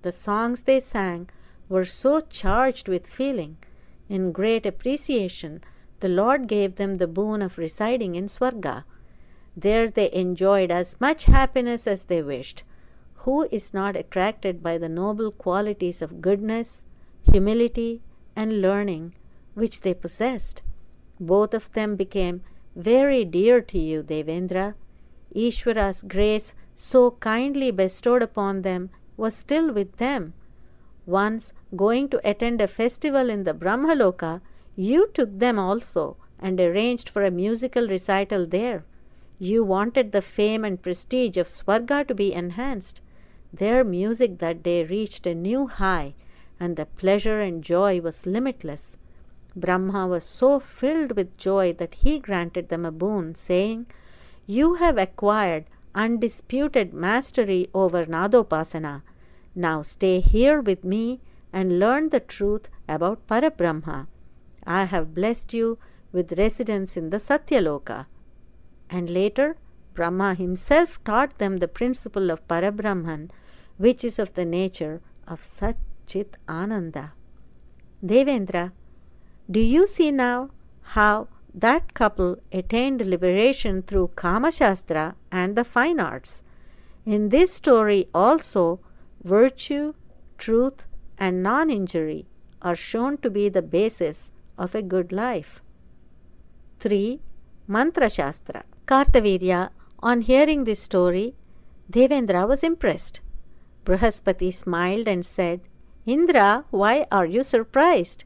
The songs they sang were so charged with feeling. In great appreciation, the Lord gave them the boon of residing in Swarga. There they enjoyed as much happiness as they wished. Who is not attracted by the noble qualities of goodness, humility, and learning which they possessed? Both of them became very dear to you, Devendra. Ishvara's grace so kindly bestowed upon them was still with them. Once, going to attend a festival in the Brahmaloka, you took them also and arranged for a musical recital there. You wanted the fame and prestige of Swarga to be enhanced. Their music that day reached a new high, and the pleasure and joy was limitless. Brahma was so filled with joy that he granted them a boon, saying, "You have acquired undisputed mastery over Nadopasana. Now stay here with me and learn the truth about Parabrahma. I have blessed you with residence in the Satyaloka." And later, Brahma himself taught them the principle of Parabrahman, which is of the nature of Sachchidananda. Devendra, do you see now how that couple attained liberation through Kama Shastra and the fine arts? In this story also, virtue, truth, and non-injury are shown to be the basis of a good life. 3. Mantra Shastra. Kartavirya, on hearing this story, Devendra was impressed. Brihaspati smiled and said, "Indra, why are you surprised?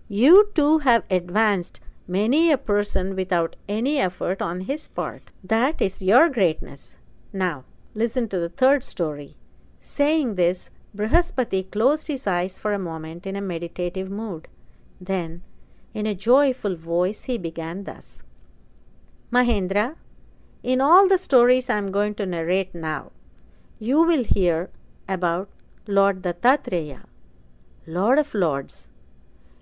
You too have advanced many a person without any effort on his part. That is your greatness. Now, listen to the third story." Saying this, Brihaspati closed his eyes for a moment in a meditative mood. Then, in a joyful voice, he began thus. "Mahendra, in all the stories I am going to narrate now, you will hear about Lord Dattatreya, Lord of Lords.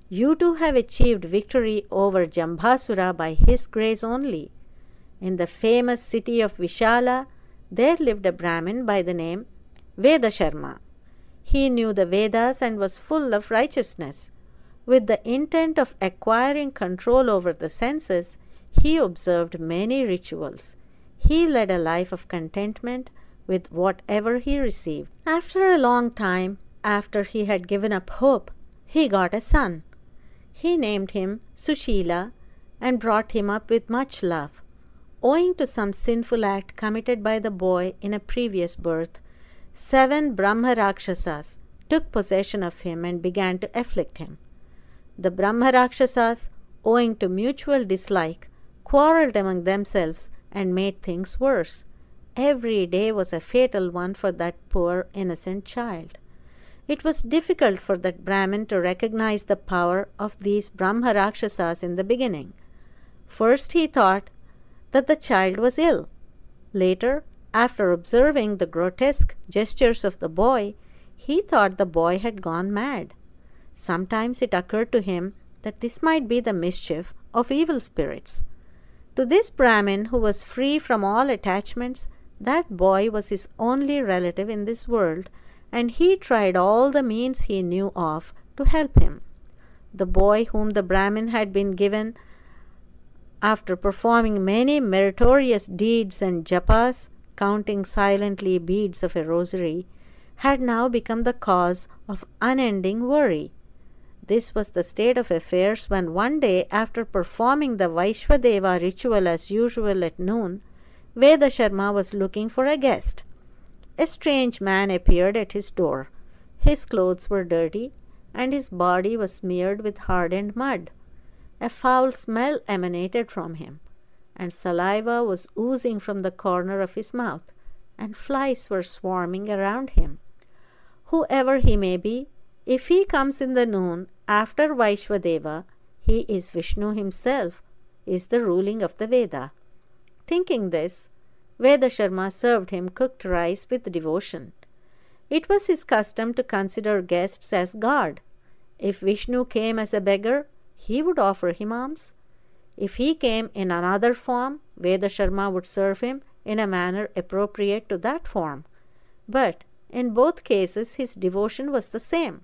You too have achieved victory over Jambasura by his grace only. In the famous city of Vishala, there lived a Brahmin by the name Vedasharma. He knew the Vedas and was full of righteousness. With the intent of acquiring control over the senses, he observed many rituals. He led a life of contentment with whatever he received. After a long time, after he had given up hope, he got a son. He named him Sushila and brought him up with much love. Owing to some sinful act committed by the boy in a previous birth, 7 Brahma Rakshasas took possession of him and began to afflict him. The Brahma Rakshasas, owing to mutual dislike, quarreled among themselves and made things worse. Every day was a fatal one for that poor innocent child. It was difficult for that Brahmin to recognize the power of these Brahma Rakshasas in the beginning. First he thought that the child was ill. Later, after observing the grotesque gestures of the boy, he thought the boy had gone mad. Sometimes it occurred to him that this might be the mischief of evil spirits. To this Brahmin, who was free from all attachments, that boy was his only relative in this world, and he tried all the means he knew of to help him. The boy whom the Brahmin had been given, after performing many meritorious deeds and japas, counting silently beads of a rosary, had now become the cause of unending worry. This was the state of affairs when one day, after performing the Vaishwadeva ritual as usual at noon, Vedasharma was looking for a guest. A strange man appeared at his door. His clothes were dirty, and his body was smeared with hardened mud. A foul smell emanated from him, and saliva was oozing from the corner of his mouth, and flies were swarming around him. "Whoever he may be, If he comes in the noon after Vaishvadeva, he is Vishnu himself, is the ruling of the Veda. Thinking this, Vedasharma served him cooked rice with devotion. It was his custom to consider guests as God. If Vishnu came as a beggar, he would offer him alms. If he came in another form, Vedasharma would serve him in a manner appropriate to that form. But in both cases his devotion was the same.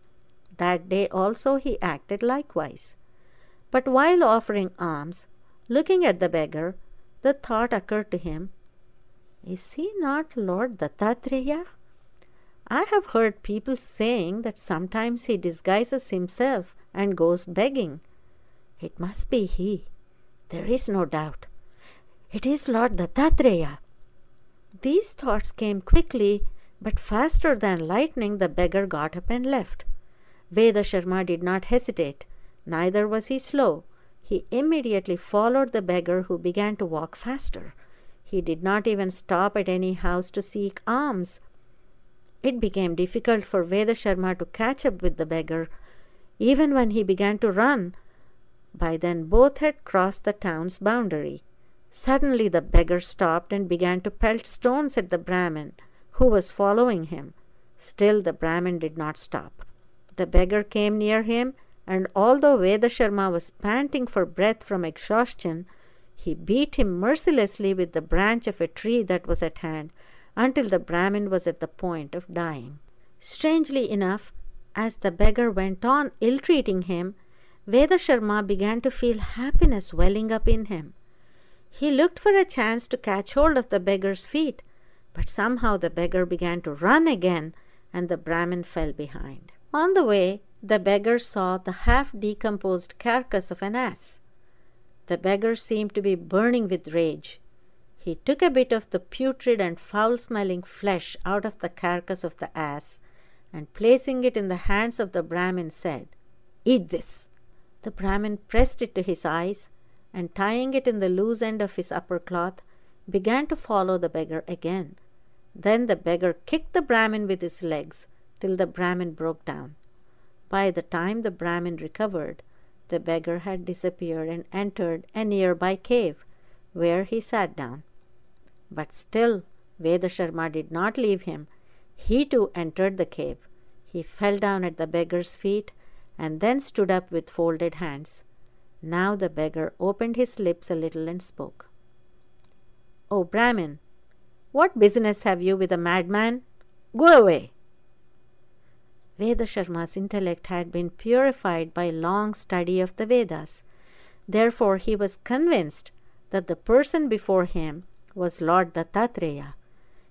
That day also he acted likewise. But while offering alms, looking at the beggar, the thought occurred to him, "Is he not Lord Dattatreya? I have heard people saying that sometimes he disguises himself and goes begging. It must be he. There is no doubt. It is Lord Dattatreya." These thoughts came quickly, but faster than lightning the beggar got up and left. Vedasharma did not hesitate, neither was he slow. He immediately followed the beggar, who began to walk faster. He did not even stop at any house to seek alms. It became difficult for Vedasharma to catch up with the beggar, even when he began to run. By then both had crossed the town's boundary. Suddenly the beggar stopped and began to pelt stones at the Brahmin, who was following him. Still the Brahmin did not stop. The beggar came near him, and although Vedasharma was panting for breath from exhaustion, he beat him mercilessly with the branch of a tree that was at hand, until the Brahmin was at the point of dying. Strangely enough, as the beggar went on ill-treating him, Vedasharma began to feel happiness welling up in him. He looked for a chance to catch hold of the beggar's feet, but somehow the beggar began to run again, and the Brahmin fell behind. On the way, the beggar saw the half-decomposed carcass of an ass. The beggar seemed to be burning with rage. He took a bit of the putrid and foul-smelling flesh out of the carcass of the ass, and placing it in the hands of the Brahmin said, "Eat this." The Brahmin pressed it to his eyes, and tying it in the loose end of his upper cloth, began to follow the beggar again. Then the beggar kicked the Brahmin with his legs till the Brahmin broke down. By the time the Brahmin recovered, the beggar had disappeared and entered a nearby cave, where he sat down. But still Vedasharma did not leave him. He too entered the cave. He fell down at the beggar's feet and then stood up with folded hands. Now the beggar opened his lips a little and spoke. "O Brahmin, what business have you with a madman? Go away." Vedasharma's intellect had been purified by long study of the Vedas. Therefore he was convinced that the person before him was Lord Dattatreya.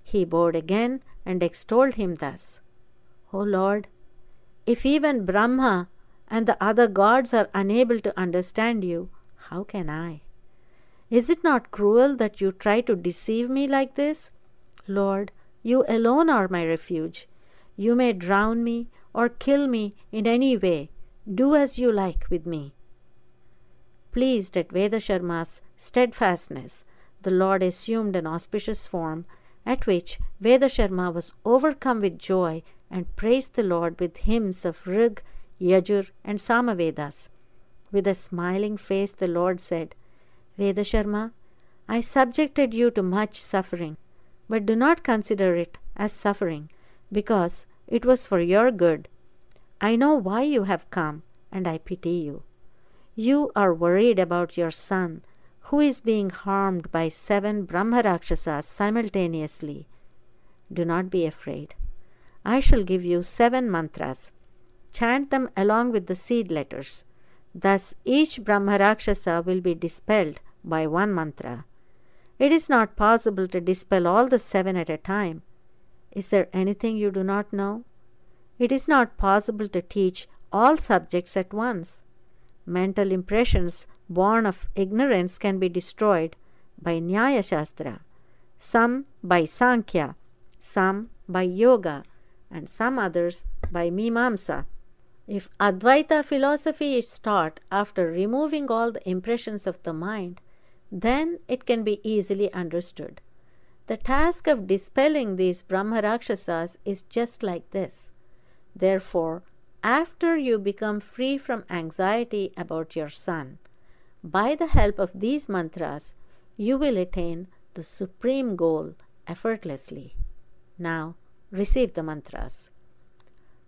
He bowed again and extolled him thus, "O Lord, if even Brahma and the other gods are unable to understand you, how can I? Is it not cruel that you try to deceive me like this? Lord, you alone are my refuge. You may drown me or kill me in any way. Do as you like with me." Pleased at Vedasharma's steadfastness, the Lord assumed an auspicious form, at which Vedasharma was overcome with joy and praised the Lord with hymns of Rig, Yajur, and Samavedas. With a smiling face, the Lord said, "Vedasharma, I subjected you to much suffering, but do not consider it as suffering, because it was for your good. I know why you have come, and I pity you. You are worried about your son, who is being harmed by 7 Brahmarakshasas simultaneously. Do not be afraid. I shall give you 7 mantras. Chant them along with the seed letters. Thus each Brahmarakshasa will be dispelled by 1 mantra. It is not possible to dispel all the 7 at a time. Is there anything you do not know? It is not possible to teach all subjects at once. Mental impressions born of ignorance can be destroyed by Nyaya Shastra, some by Sankhya, some by Yoga, and some others by Mimamsa. If Advaita philosophy is taught after removing all the impressions of the mind, then it can be easily understood. The task of dispelling these Brahmarakshasas is just like this. Therefore, after you become free from anxiety about your son. By the help of these mantras, you will attain the supreme goal effortlessly. Now, receive the mantras.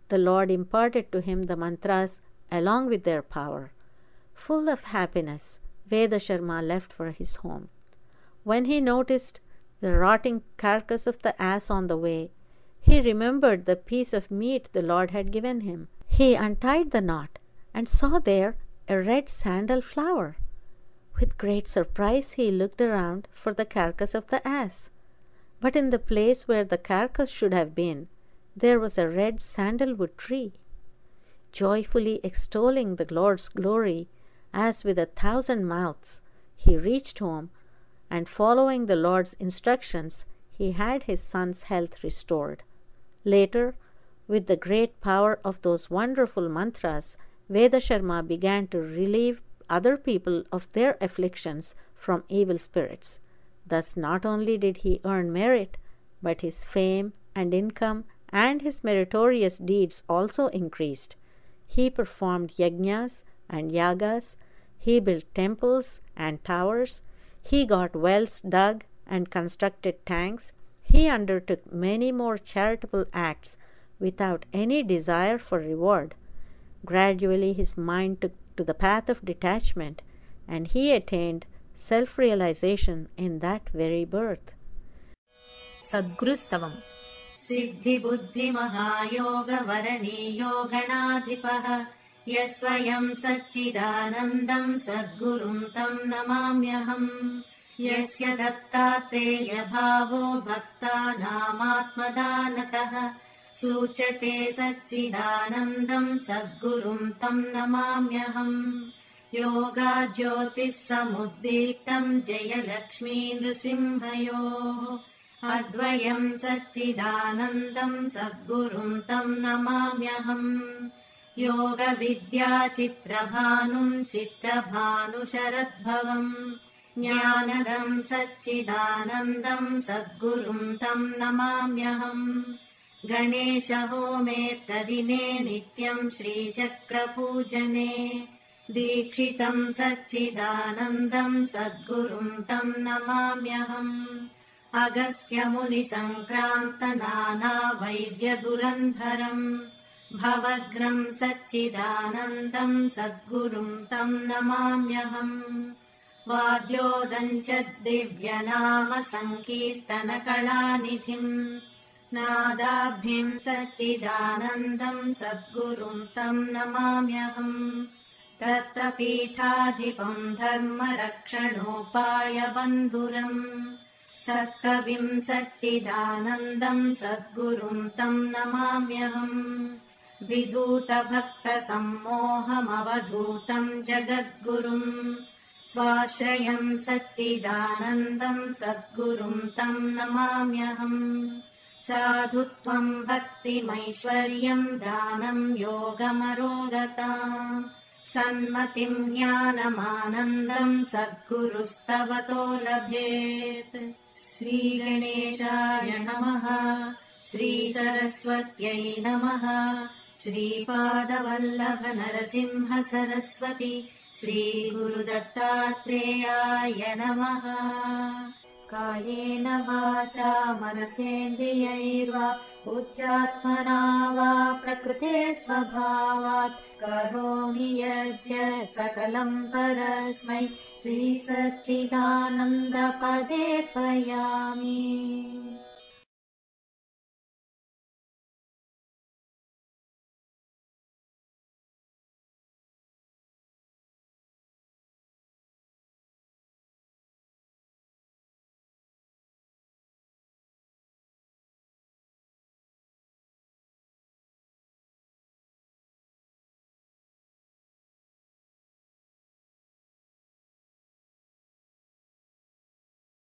The Lord imparted to him the mantras along with their power. Full of happiness, Vedasharma left for his home. When he noticed the rotting carcass of the ass on the way, he remembered the piece of meat the Lord had given him. He untied the knot and saw there a red sandal flower. With great surprise, he looked around for the carcass of the ass. But in the place where the carcass should have been, there was a red sandalwood tree. Joyfully extolling the Lord's glory, as with 1,000 mouths, he reached home, and following the Lord's instructions, he had his son's health restored. Later, with the great power of those wonderful mantras, Vedasharma began to relieve other people of their afflictions from evil spirits. Thus not only did he earn merit, but his fame and income and his meritorious deeds also increased. He performed yajnas and yagas, he built temples and towers, he got wells dug and constructed tanks, he undertook many more charitable acts without any desire for reward. Gradually his mind took to the path of detachment, and he attained self-realization in that very birth.
Sadguru Stavam.
Siddhi buddhi mahayoga varaniyo ganadhipaha yasvayam Sachchidanandam Sadgurum tam namamyaham yasya Dattatreya bhavo bhakta namatmadanataha Suchate Sachchidanandam Sadgurum tam namamyaham Yoga Jyotis Samuddiktam Jaya Lakshmi Nrisimhayo Advayam Sachchidanandam Sadgurum tam namamyaham Yoga Vidya Chitrabhanum Chitrabhanu Sharadbhavam Jnanadam Sachchidanandam Sadgurum tam namamyaham Ganesha Homerkadine Nityam Shri Chakra Pujane Dikshitam Sachchidanandam Sadgurum tam namamyaham Agastya Muni Sankranta Nana Vaidya Durandharam Bhavagram Sachchidanandam Sadgurum tam namamyaham Vadyodanchad Divyanama Sankirtana Kalanidhim Nadabhim Sachchidanandam Sadgurum tam namamyaham Datta Peethadhipam Dharma Rakshanopaya Bandhuram Satkavim Sachchidanandam Sadgurum tam namamyaham Viduta Bhakta Sammoham Avadhootam Jagadgurum Swashrayam Sachchidanandam Sadgurum tam namamyaham Sadhutvam Bhakti Maishwaryam Dhanam Yogamarogatam Sanmatim Jnanamanandam Sadguru Stavato Labhet Sri Ganeshaya Namaha Sri Saraswatyai Namaha Sri Padavallabha Narasimha Saraswati Sri Guru Dattatreya Namaha Kayena vacha manasendriyaiर्वा बुद्ध्यात्मना वा प्रकृते स्वभावात् करोमि यद्यत् सकलं परस्मै श्री सच्चिदानन्द पदे पयामि।